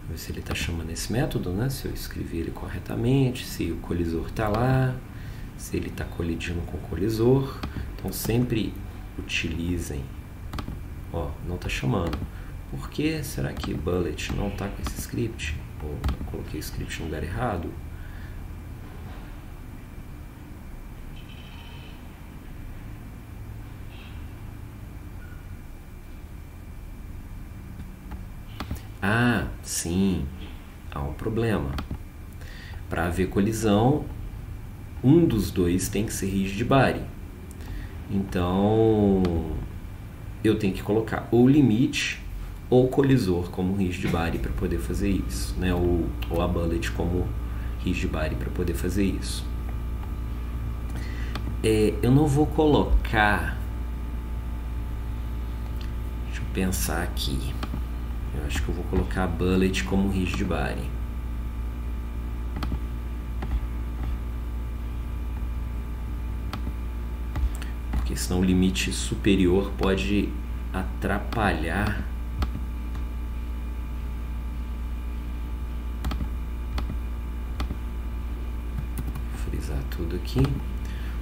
Ver se ele está chamando esse método, né? Se eu escrever ele corretamente, se o colisor está lá, se ele está colidindo com o colisor. Então sempre utilizem. Ó, não está chamando. Por que será que bullet não está com esse script? Ou eu coloquei o script no lugar errado? Ah, sim, há um problema. Para haver colisão, um dos dois tem que ser rigid body. Então, eu tenho que colocar ou limite ou colisor como rigid body para poder fazer isso, né? Ou a bullet como rigid body para poder fazer isso. Eu não vou colocar... Deixa eu pensar aqui. Eu acho que eu vou colocar a bullet como rigid body. Porque senão o limite superior pode atrapalhar. Vou frisar tudo aqui.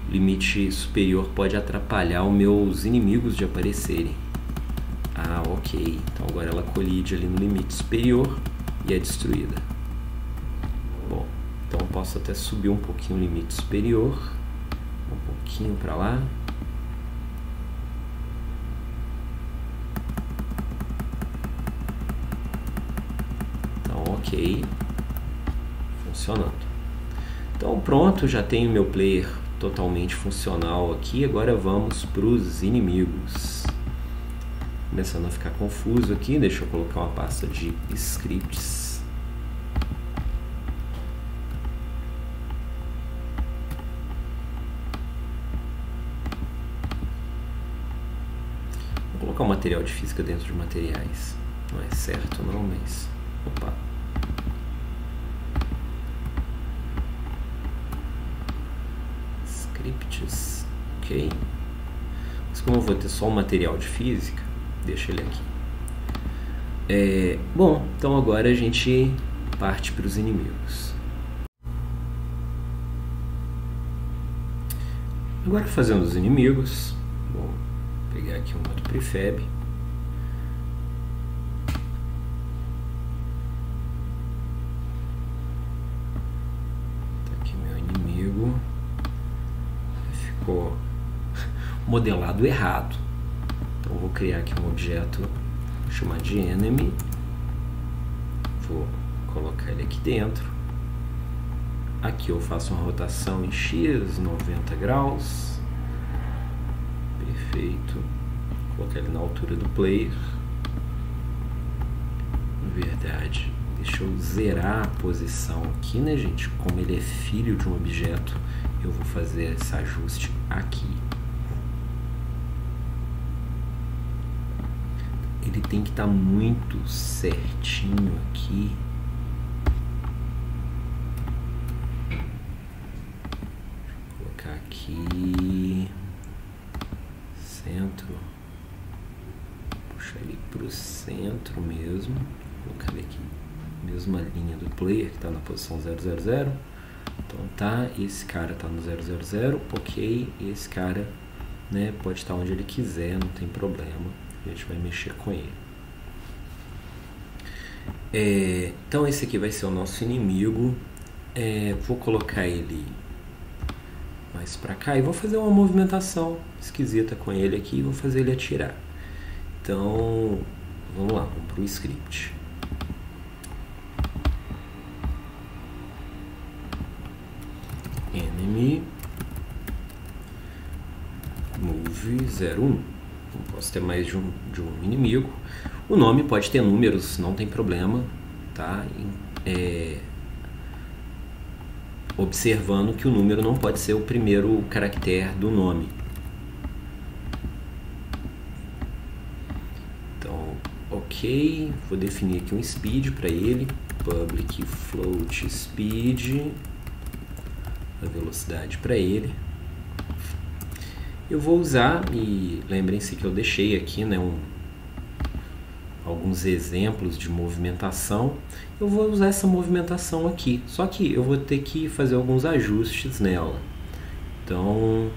O limite superior pode atrapalhar os meus inimigos de aparecerem. Ah, ok. Então agora ela colide ali no limite superior e é destruída. Bom, então eu posso até subir um pouquinho o limite superior. Um pouquinho para lá. Então, ok. Funcionando. Então pronto, já tenho meu player totalmente funcional aqui. Agora vamos para os inimigos. Começando a ficar confuso aqui, deixa eu colocar uma pasta de scripts. Vou colocar um material de física dentro de materiais. Não é certo não, mas... Opa! Scripts, ok. Mas como eu vou ter só um material de física, deixa ele aqui. Bom, então agora a gente parte para os inimigos. Agora fazendo os inimigos, vou pegar aqui um outro prefab. Tá aqui meu inimigo. Ficou modelado errado. Então vou criar aqui um objeto, vou chamar de enemy, vou colocar ele aqui dentro. Aqui eu faço uma rotação em X, 90 graus, perfeito. Vou colocar ele na altura do player. Na verdade, deixa eu zerar a posição aqui, né, gente? Como ele é filho de um objeto, eu vou fazer esse ajuste aqui. Ele tem que estar muito certinho aqui. Vou colocar aqui. Centro. Puxar ele para o centro mesmo. Vou colocar ele aqui. Mesma linha do player que está na posição 000. Então tá, esse cara está no 000. Ok, esse cara, né, pode estar onde ele quiser, não tem problema. A gente vai mexer com ele. Então esse aqui vai ser o nosso inimigo. Vou colocar ele mais pra cá e vou fazer uma movimentação esquisita com ele aqui e vou fazer ele atirar. Então vamos lá, vamos pro script. Enemy move 01. Não posso ter mais de um inimigo. O nome pode ter números, não tem problema, tá? Observando que o número não pode ser o primeiro caractere do nome. Então, ok. Vou definir aqui um speed para ele. Public float speed. A velocidade para ele. Eu vou usar, e lembrem-se que eu deixei aqui, né, alguns exemplos de movimentação. Eu vou usar essa movimentação aqui, só que eu vou ter que fazer alguns ajustes nela. Então,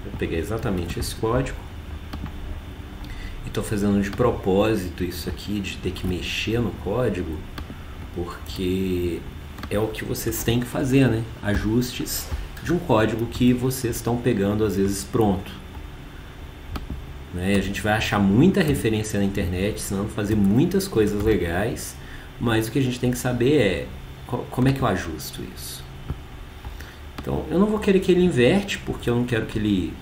eu peguei exatamente esse código e estou fazendo de propósito isso aqui, de ter que mexer no código, porque é o que vocês têm que fazer, né? Ajustes de um código que vocês estão pegando às vezes pronto. né? A gente vai achar muita referência na internet, ensinando a fazer muitas coisas legais, mas o que a gente tem que saber é como é que eu ajusto isso. Então, eu não vou querer que ele inverte, porque eu não quero que ele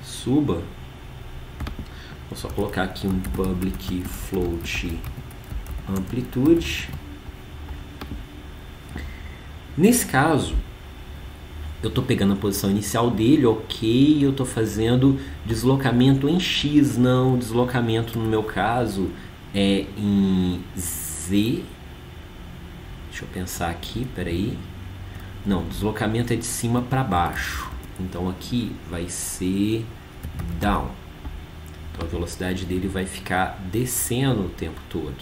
suba. Vou só colocar aqui um public float amplitude. Nesse caso, eu estou pegando a posição inicial dele, ok, eu estou fazendo deslocamento em X, não, deslocamento no meu caso é em Z. Deixa eu pensar aqui, peraí. Não, deslocamento é de cima para baixo, então aqui vai ser down. Então a velocidade dele vai ficar descendo o tempo todo.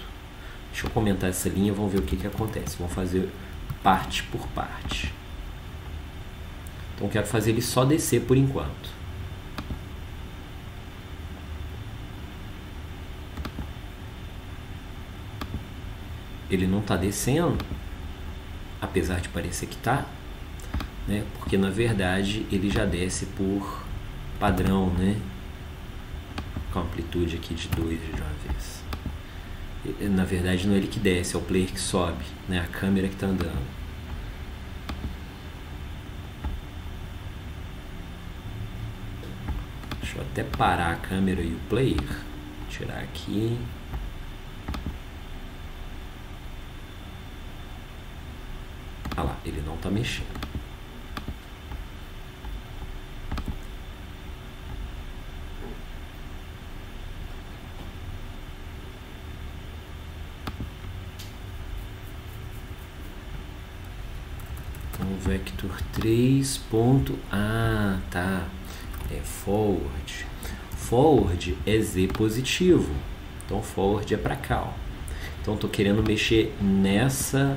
Deixa eu comentar essa linha, vamos ver o que acontece. Vamos fazer parte por parte. Então quero fazer ele só descer por enquanto. Ele não está descendo, apesar de parecer que está, né? Porque na verdade ele já desce por padrão, né? Com amplitude aqui de 2 de uma vez. Na verdade não é ele que desce, é o player que sobe, né? A câmera que está andando. Deixa eu até parar a câmera e o player. Tirar aqui. Ah lá, ele não está mexendo. Então, vector 3 ponto... Ah, tá. É forward. Forward é Z positivo. Então, forward é para cá, ó. Então, estou querendo mexer nessa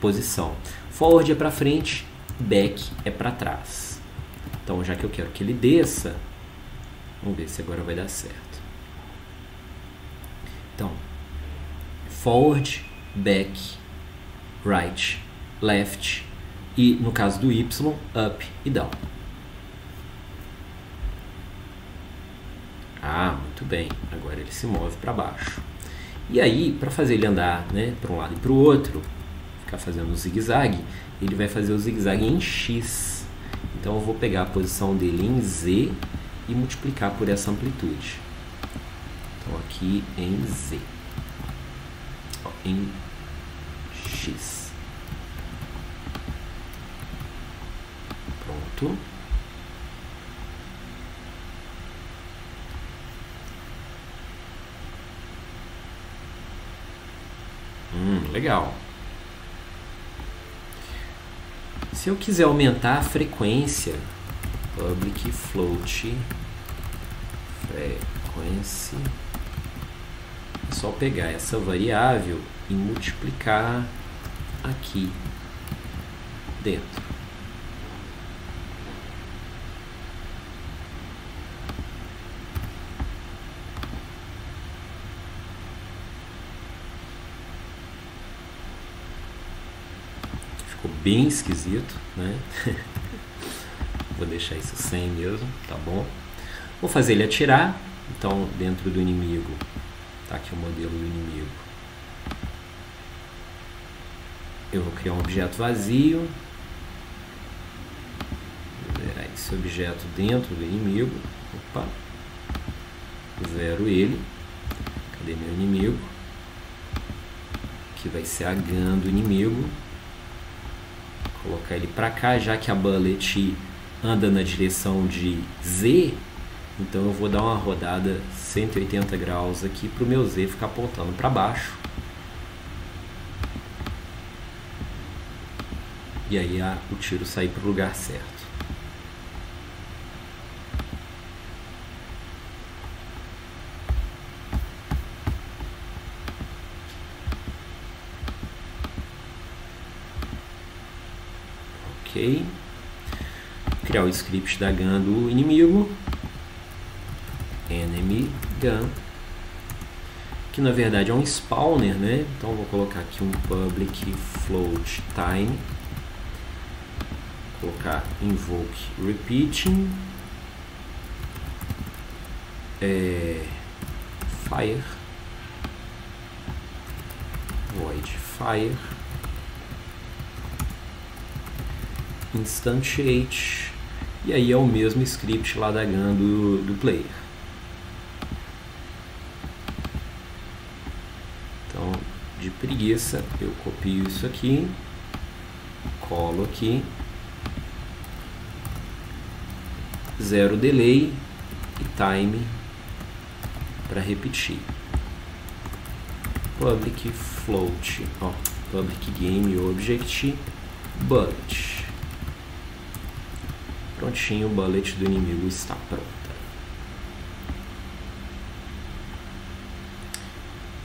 posição. Forward é para frente, back é para trás. Então, já que eu quero que ele desça, vamos ver se agora vai dar certo. Então, forward, back, right, left e, no caso do Y, up e down. Ah, muito bem. Agora ele se move para baixo. E aí, para fazer ele andar, né, para um lado e para o outro, ficar fazendo um zigue-zague, ele vai fazer o zigue-zague em X. Então eu vou pegar a posição dele em Z e multiplicar por essa amplitude. Então aqui em Z. Ó, em X. Pronto. Legal. Se eu quiser aumentar a frequência, public float frequency, é só pegar essa variável e multiplicar aqui dentro. Bem esquisito, né? Vou deixar isso sem mesmo, tá bom? Vou fazer ele atirar. Então, dentro do inimigo, tá aqui o modelo do inimigo. Eu vou criar um objeto vazio. Vou zerar esse objeto dentro do inimigo. Opa! Zero ele. Cadê meu inimigo? Aqui vai ser a gun do inimigo. Colocar ele para cá, já que a bullet anda na direção de Z, então eu vou dar uma rodada 180 graus aqui para o meu Z ficar apontando para baixo. E aí o tiro sair para o lugar certo. Ok. Criar o script da gun do inimigo. Enemy gun. Que na verdade é um spawner, né? Então vou colocar aqui um public float time. Colocar invoke repeating. fire, void fire, instantiate, e aí é o mesmo script lá da GAN do player. Então, de preguiça, eu copio isso aqui, colo aqui, 0 delay e time para repetir. Public float, public game object bullet. Prontinho, o bullet do inimigo está pronta.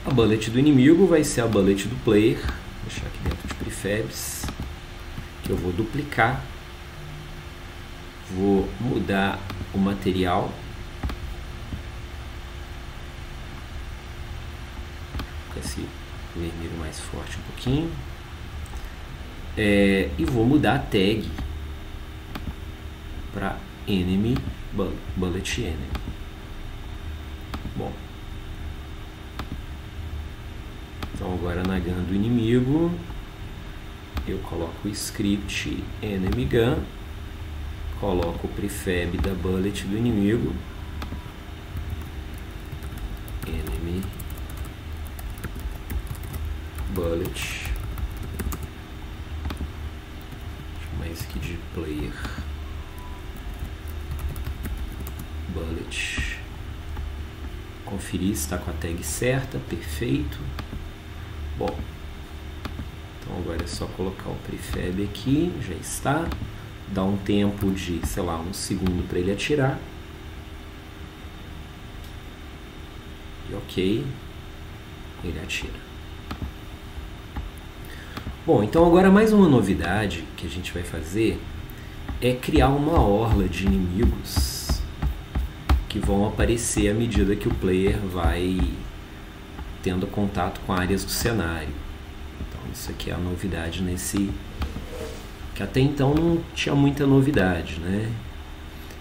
A bullet do inimigo vai ser a bullet do player. Vou deixar aqui dentro de prefabs, que eu vou duplicar. Vou mudar o material. Com esse vermelho mais forte um pouquinho. E vou mudar a tag para enemy bullet enemy. Bom, então agora na GAN do inimigo eu coloco o script enemy GAN, coloco o prefab da bullet do inimigo, enemy bullet, chamar isso aqui de player bullet, conferir se está com a tag certa, perfeito. Bom, então agora é só colocar o prefab aqui, já está, dá um tempo de, sei lá, 1 segundo para ele atirar, e ok, ele atira. Bom, então agora mais uma novidade que a gente vai fazer é criar uma orla de inimigos que vão aparecer à medida que o player vai tendo contato com áreas do cenário. Então isso aqui é a novidade nesse, que até então não tinha muita novidade, né?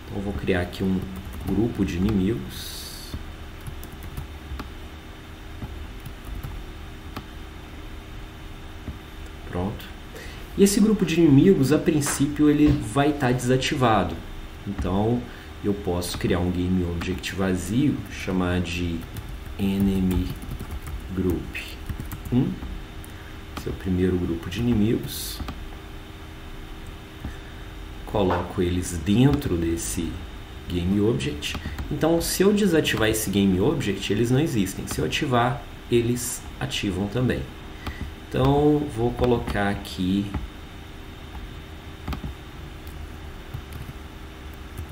Então eu vou criar aqui um grupo de inimigos. Pronto. E esse grupo de inimigos, a princípio, ele vai estar desativado. Então eu posso criar um game object vazio, chamar de enemy group 1, esse é o primeiro grupo de inimigos, coloco eles dentro desse game object. Então se eu desativar esse game object, eles não existem, se eu ativar, eles ativam também. Então vou colocar aqui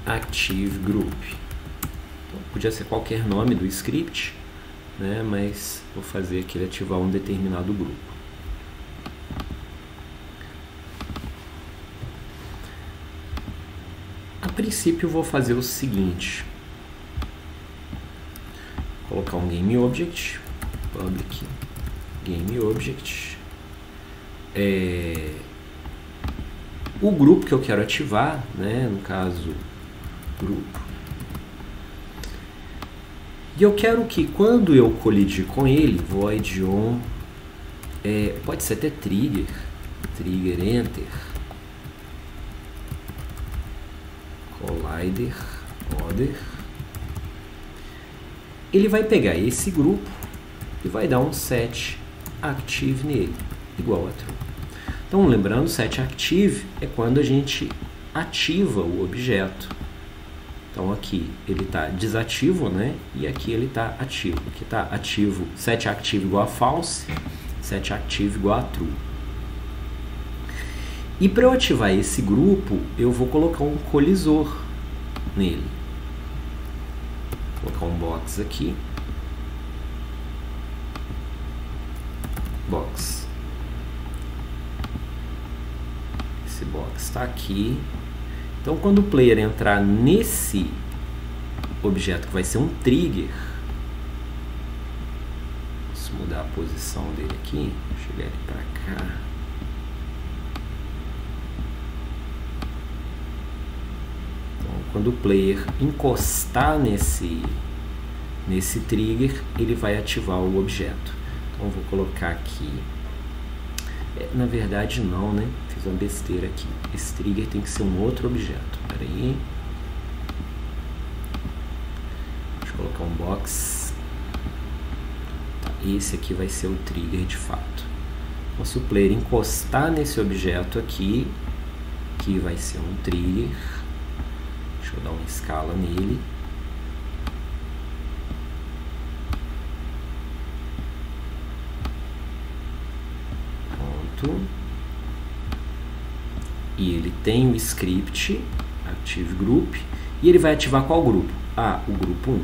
Active Group. Então, podia ser qualquer nome do script, né, mas vou fazer aqui ele ativar um determinado grupo. A princípio vou fazer o seguinte: colocar um game object, public game object, o grupo que eu quero ativar, né, no caso grupo, e eu quero que quando eu colidir com ele, void on, pode ser até trigger enter, collider order, ele vai pegar esse grupo e vai dar um set active nele, igual a true. Então lembrando, set active é quando a gente ativa o objeto. Então aqui ele está desativo, né? E aqui ele está ativo. Aqui está ativo, set active igual a false, set active igual a true. E para eu ativar esse grupo, eu vou colocar um colisor nele. Vou colocar um box aqui. Box. Esse box está aqui. Então, quando o player entrar nesse objeto que vai ser um trigger, posso mudar a posição dele aqui, chegar ele para cá. Então, quando o player encostar nesse nesse trigger, ele vai ativar o objeto. Então, vou colocar aqui. Na verdade, não, né? Fiz uma besteira aqui. Esse trigger tem que ser um outro objeto. Espera aí. Deixa eu colocar um box. Tá, esse aqui vai ser o trigger de fato. Então, se o player encostar nesse objeto aqui, que vai ser um trigger. Deixa eu dar uma escala nele. E ele tem o script Active Group e ele vai ativar qual grupo? O grupo 1.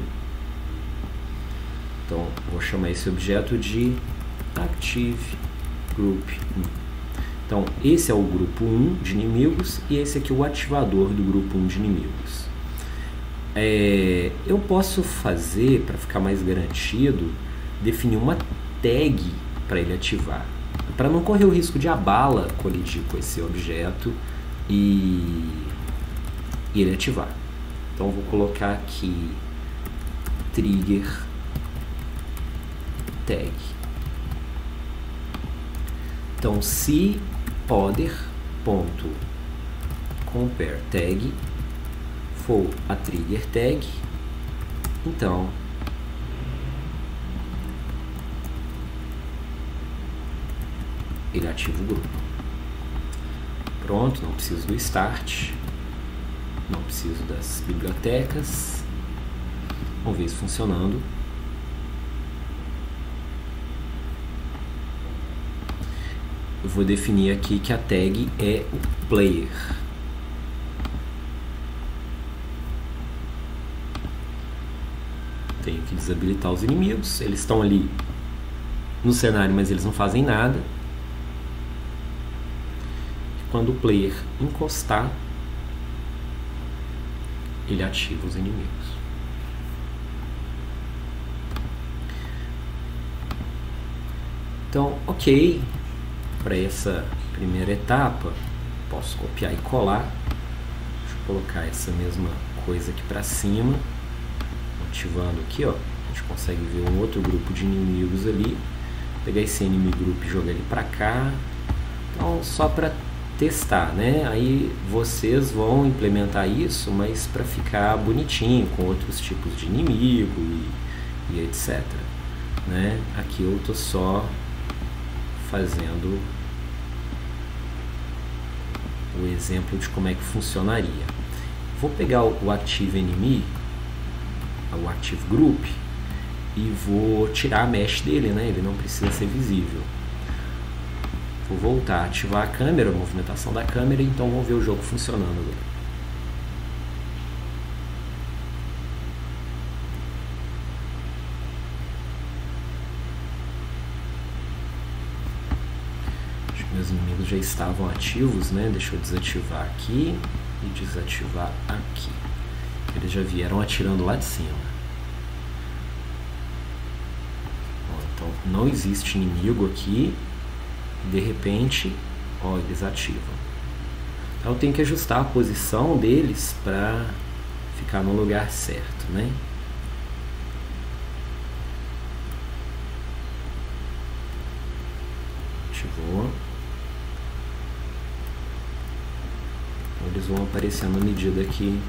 Então, vou chamar esse objeto de Active Group 1. Então, esse é o grupo 1 de inimigos e esse aqui é o ativador do grupo 1 de inimigos. Eu posso fazer, para ficar mais garantido, definir uma tag para ele ativar, para não correr o risco de a bala colidir com esse objeto e ele ativar. Então, vou colocar aqui trigger tag. Então, se order.compare tag for a trigger tag, então ele ativa o grupo. Pronto, não preciso do start, não preciso das bibliotecas. Vamos ver isso funcionando. Eu vou definir aqui que a tag é o player. Tenho que desabilitar os inimigos. Eles estão ali no cenário, mas eles não fazem nada. Quando o player encostar, ele ativa os inimigos. Então, ok, para essa primeira etapa, posso copiar e colar. Deixa eu colocar essa mesma coisa aqui para cima, ativando aqui, ó. A gente consegue ver um outro grupo de inimigos ali. Pegar esse enemy group e jogar ele para cá. Então, só para testar, né? Aí vocês vão implementar isso, mas para ficar bonitinho, com outros tipos de inimigo e etc. Né? Aqui eu tô só fazendo o exemplo de como é que funcionaria. Vou pegar o Active Enemy, o Active Group, e vou tirar a mesh dele, né? Ele não precisa ser visível. Vou voltar a ativar a câmera, a movimentação da câmera, então vamos ver o jogo funcionando agora. Meus inimigos já estavam ativos, né? Deixa eu desativar aqui e desativar aqui. Eles já vieram atirando lá de cima. Bom, então não existe inimigo aqui. De repente, ó, eles ativam. Então eu tenho que ajustar a posição deles para ficar no lugar certo, né? Ativou. Eles vão aparecendo à medida que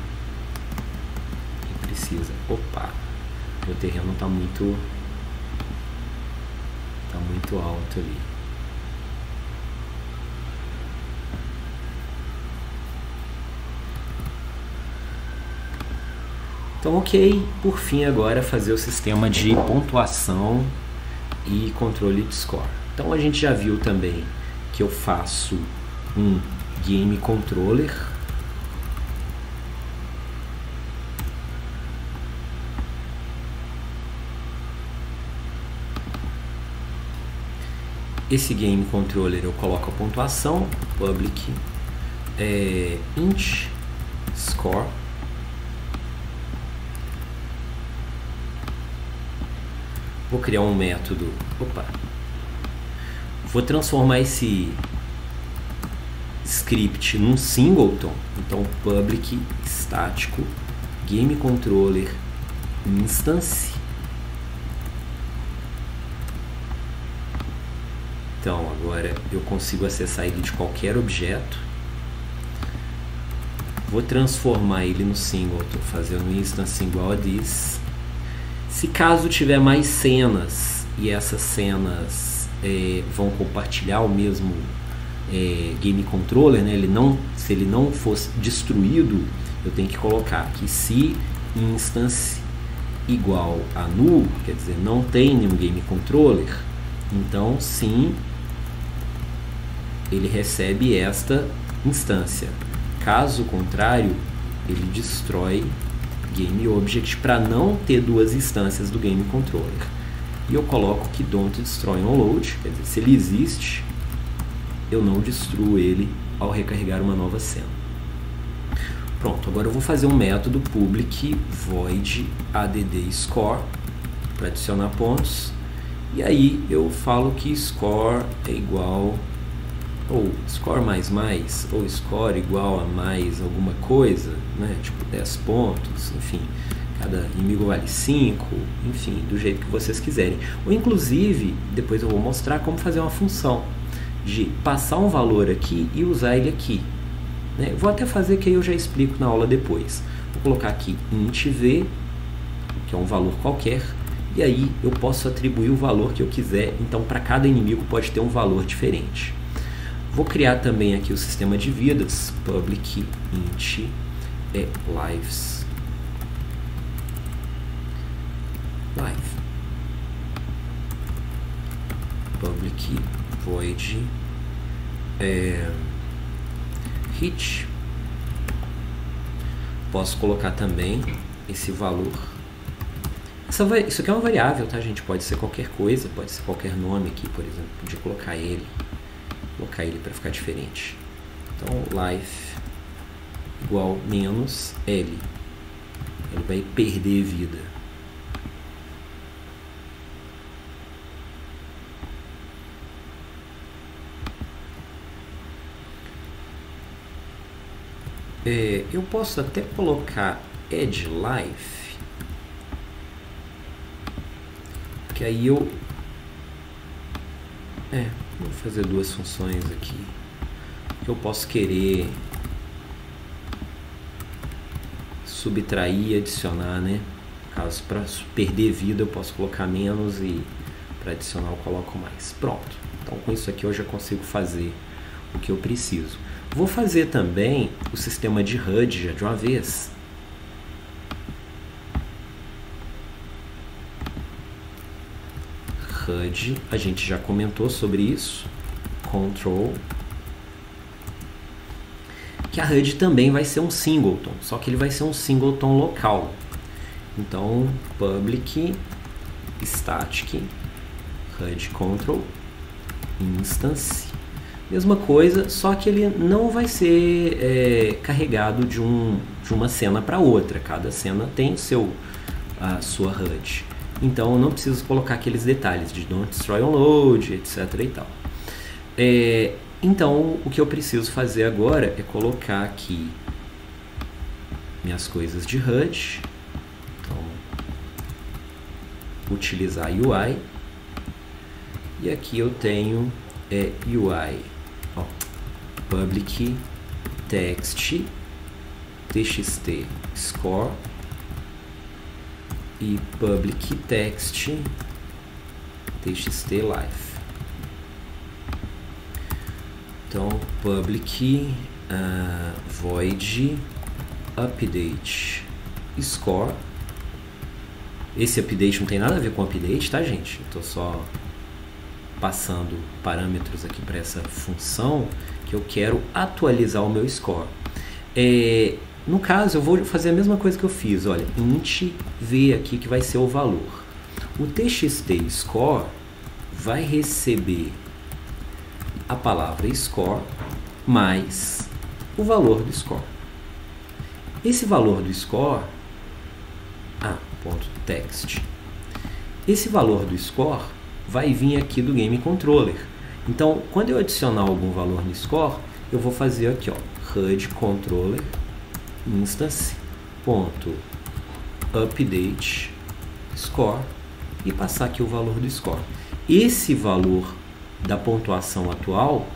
precisa. Opa, meu terreno está muito alto ali. Então, ok, por fim agora fazer o sistema de pontuação e controle de score. Então a gente já viu também que eu faço um Game Controller. Esse Game Controller eu coloco a pontuação, public int score. Vou criar um método. Vou transformar esse script num singleton. Então, public estático game controller instance Então agora eu consigo acessar ele de qualquer objeto. Vou transformar ele no singleton, fazendo um instance igual a this. Se caso tiver mais cenas e essas cenas vão compartilhar o mesmo game controller, né? Se ele não fosse destruído, eu tenho que colocar aqui se instance igual a null, quer dizer, não tem nenhum game controller, então sim, ele recebe esta instância. Caso contrário, ele destrói game object para não ter duas instâncias do game controller. E eu coloco que don't destroy on load, quer dizer, se ele existe, eu não destruo ele ao recarregar uma nova cena. Pronto, agora eu vou fazer um método public void add score para adicionar pontos. E aí eu falo que score é igual, ou score mais, ou score igual a mais alguma coisa, né? Tipo 10 pontos, enfim, cada inimigo vale 5, enfim, do jeito que vocês quiserem. Ou inclusive, depois eu vou mostrar como fazer uma função de passar um valor aqui e usar ele aqui. Né? Vou até fazer que aí eu já explico na aula depois. Vou colocar aqui int v, que é um valor qualquer, e aí eu posso atribuir o valor que eu quiser, então para cada inimigo pode ter um valor diferente. Vou criar também aqui o sistema de vidas, public int lives. Live. Public void hit. Posso colocar também esse valor. Isso aqui é uma variável, tá, gente? Pode ser qualquer coisa, pode ser qualquer nome aqui, por exemplo. Podia colocar ele para ficar diferente. Então, life igual menos L. Ele vai perder vida. Eu posso até colocar add life, que aí eu vou fazer duas funções aqui. Eu posso querer subtrair e adicionar, né? Caso para perder vida eu posso colocar menos e para adicionar eu coloco mais. Pronto. Então com isso aqui eu já consigo fazer o que eu preciso. Vou fazer também o sistema de HUD já de uma vez. HUD, a gente já comentou sobre isso. Control. Que a HUD também vai ser um singleton, só que ele vai ser um singleton local. Então, public static HUD control instance. Mesma coisa, só que ele não vai ser carregado de uma cena para outra. Cada cena tem a sua HUD. Então eu não preciso colocar aqueles detalhes de don't destroy on load, etc. e tal. Então o que eu preciso fazer agora é colocar aqui minhas coisas de HUD. Então, utilizar UI. E aqui eu tenho UI. Public text txt score e public text txt live. Então public void update score. Esse update não tem nada a ver com update, tá, gente? Eu tô só passando parâmetros aqui para essa função que eu quero atualizar o meu score. No caso, eu vou fazer a mesma coisa que eu fiz. Olha, int v aqui, que vai ser o valor. O txt score vai receber a palavra score mais o valor do score. Esse valor do score, ponto text. Esse valor do score vai vir aqui do game controller. Então, quando eu adicionar algum valor no score, eu vou fazer aqui, ó, HUD controller instance ponto update score e passar aqui o valor do score. Esse valor da pontuação atual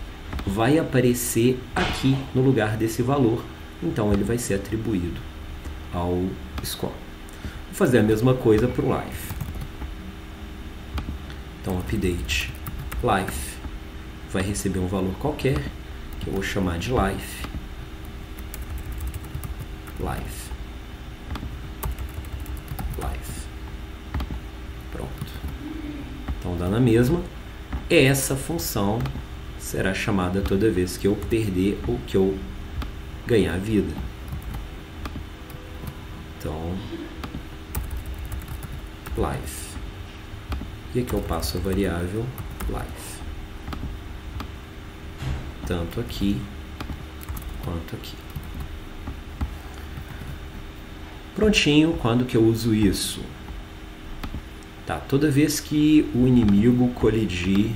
vai aparecer aqui no lugar desse valor. Então, ele vai ser atribuído ao score. Vou fazer a mesma coisa para o life. Então, update life vai receber um valor qualquer, que eu vou chamar de life. Pronto. Então, dá na mesma. Essa função será chamada toda vez que eu perder ou que eu ganhar vida. Então, life. E aqui eu passo a variável life. Tanto aqui quanto aqui. Prontinho. Quando que eu uso isso? Tá, toda vez que o inimigo colidir...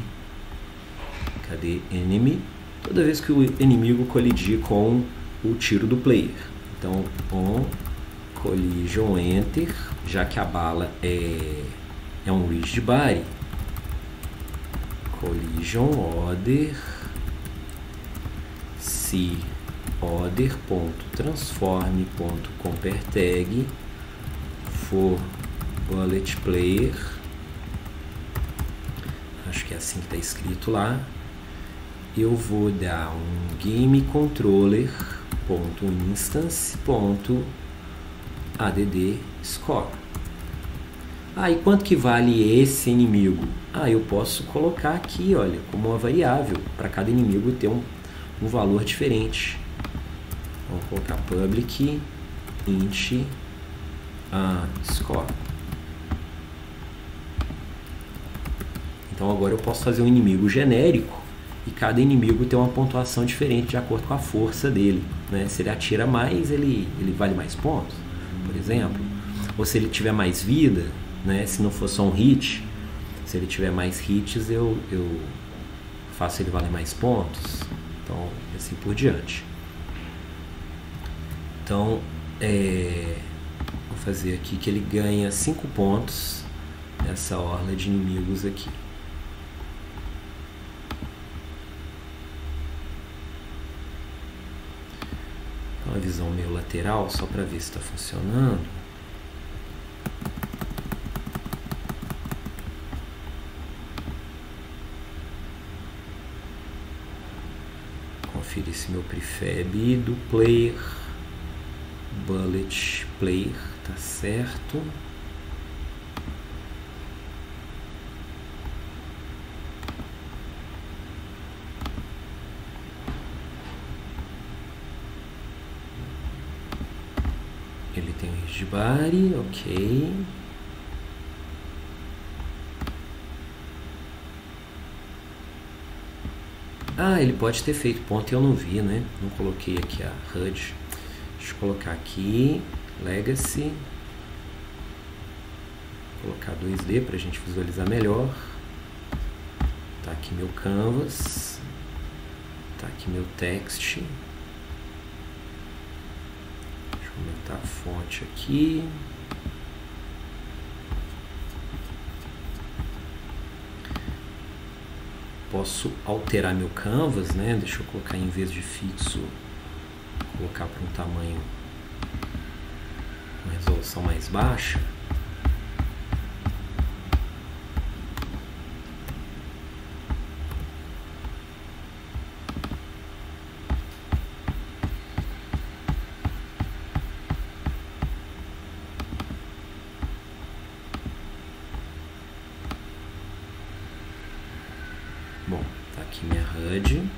Cadê enemy? Toda vez que o inimigo colidir com o tiro do player. Então, on collision enter, já que a bala é um rigid body. Collision order se order.transform.compareTag for bullet player, acho que é assim que está escrito lá, eu vou dar um gamecontroller.instance.add score. E quanto que vale esse inimigo? Eu posso colocar aqui, olha, como uma variável, para cada inimigo ter um valor diferente. Vamos colocar public int score. Então agora eu posso fazer um inimigo genérico e cada inimigo tem uma pontuação diferente de acordo com a força dele, né? Se ele atira mais, ele vale mais pontos, por exemplo. Ou se ele tiver mais vida, né? Se não for só um hit, se ele tiver mais hits, eu faço ele valer mais pontos. Então, assim por diante. Então, vou fazer aqui que ele ganha 5 pontos nessa orla de inimigos aqui. Então, a visão meio lateral, só para ver se está funcionando. Conferir esse meu prefab do player. Bullet player, tá certo. Ele tem um rigid body, ok. Ele pode ter feito ponto e eu não vi, né? Não coloquei aqui a HUD. Deixa eu colocar aqui, Legacy, vou colocar 2D para a gente visualizar melhor. Tá aqui meu canvas, tá aqui meu text. Deixa eu aumentar a fonte aqui. Posso alterar meu canvas, né? Deixa eu colocar em vez de fixo, colocar para um tamanho, uma resolução mais baixa. Bom, tá aqui minha HUD. Deixa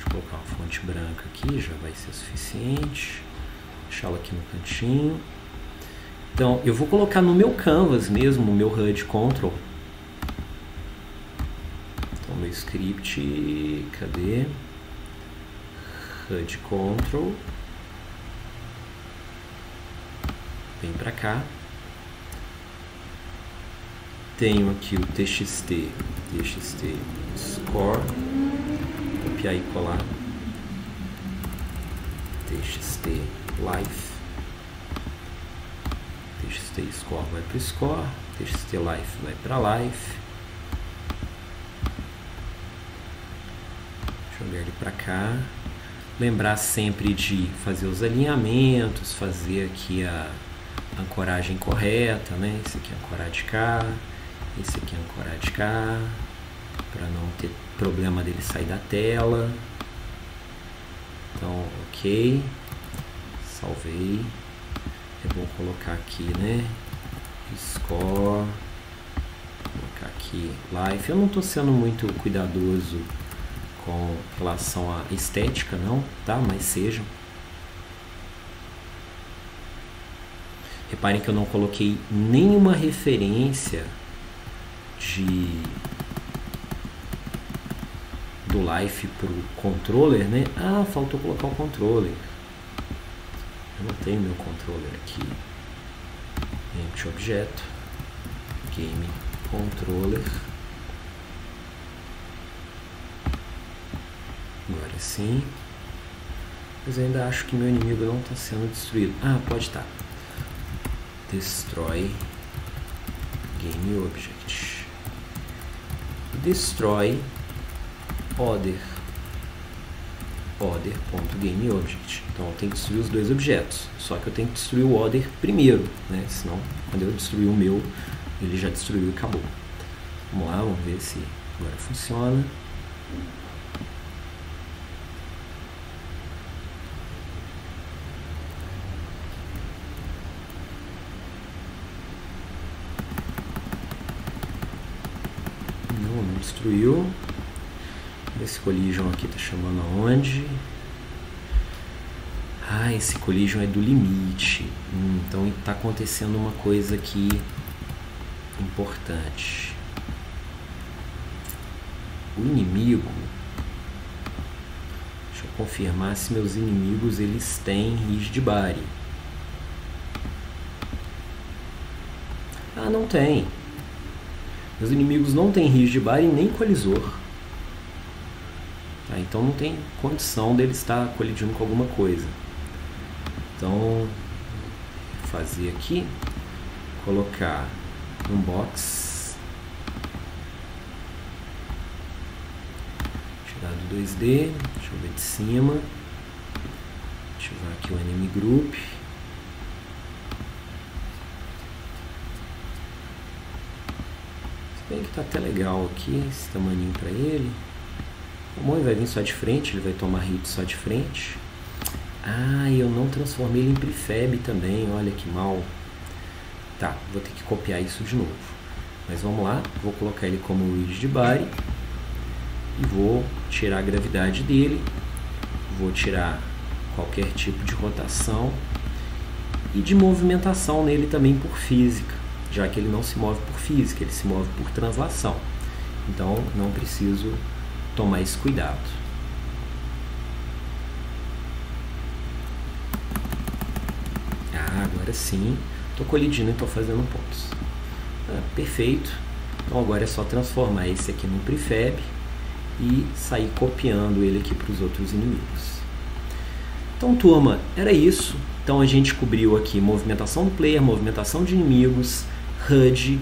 eu colocar uma fonte branca aqui, já vai ser suficiente. Deixá-la aqui no cantinho. Então, eu vou colocar no meu canvas mesmo, o meu HUD control. Então, meu script, cadê? HUD control. Vem pra cá. Tenho aqui o txt score, copiar e colar, txt life, txt score vai para o score, txt life vai para life, jogar ele para cá. Lembrar sempre de fazer os alinhamentos, fazer aqui a ancoragem correta, né? Esse aqui é ancorar de cá, esse aqui é ancorar de cá, para não ter problema dele sair da tela. Então, ok, salvei. É bom colocar aqui, né? Score, colocar aqui life. Eu não estou sendo muito cuidadoso com relação à estética, não, tá? Mas sejam. Reparem que eu não coloquei nenhuma referência do life pro controller, né? Ah, faltou colocar o controller. Eu não tenho meu controller aqui. Empty objeto, game controller. Agora sim. Mas eu ainda acho que meu inimigo não está sendo destruído. Ah, pode estar. Destroy game object. Destroy other.gameObject. Então eu tenho que destruir os dois objetos. Só que eu tenho que destruir o other primeiro, né? Senão, quando eu destruir o meu, ele já destruiu e acabou. Vamos lá, vamos ver se agora funciona. Não destruiu. Esse collision aqui tá chamando aonde? Ah, esse collision é do limite. Então tá acontecendo uma coisa aqui importante. O inimigo, deixa eu confirmar se meus inimigos eles têm rigid body. Ah, não tem. Meus inimigos não têm rigid body nem colisor. Tá, então não tem condição dele estar colidindo com alguma coisa. Então, vou fazer aqui, colocar um box, tirar do 2D, deixa eu ver de cima, ativar aqui o enemy group. Se bem que tá até legal aqui, esse tamaninho para ele. Bom, ele vai vir só de frente, ele vai tomar hit só de frente. Ah, eu não transformei ele em prefab também, olha que mal. Tá, vou ter que copiar isso de novo. Mas vamos lá, vou colocar ele como rigid body. E vou tirar a gravidade dele. Vou tirar qualquer tipo de rotação. E de movimentação nele também por física. Já que ele não se move por física, ele se move por translação. Então não preciso tomar esse cuidado. Ah, agora sim, estou colidindo e estou fazendo pontos. Ah, perfeito. Então agora é só transformar esse aqui num prefab e sair copiando ele aqui para os outros inimigos. Então, turma, era isso. Então a gente cobriu aqui movimentação do player, movimentação de inimigos, HUD,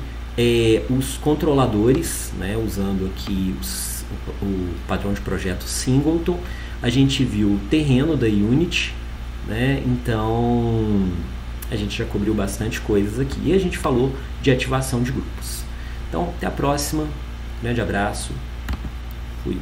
os controladores, né, usando aqui o padrão de projeto Singleton. A gente viu o terreno da Unity, né, então a gente já cobriu bastante coisas aqui. E a gente falou de ativação de grupos. Então, até a próxima. Grande abraço. Fui.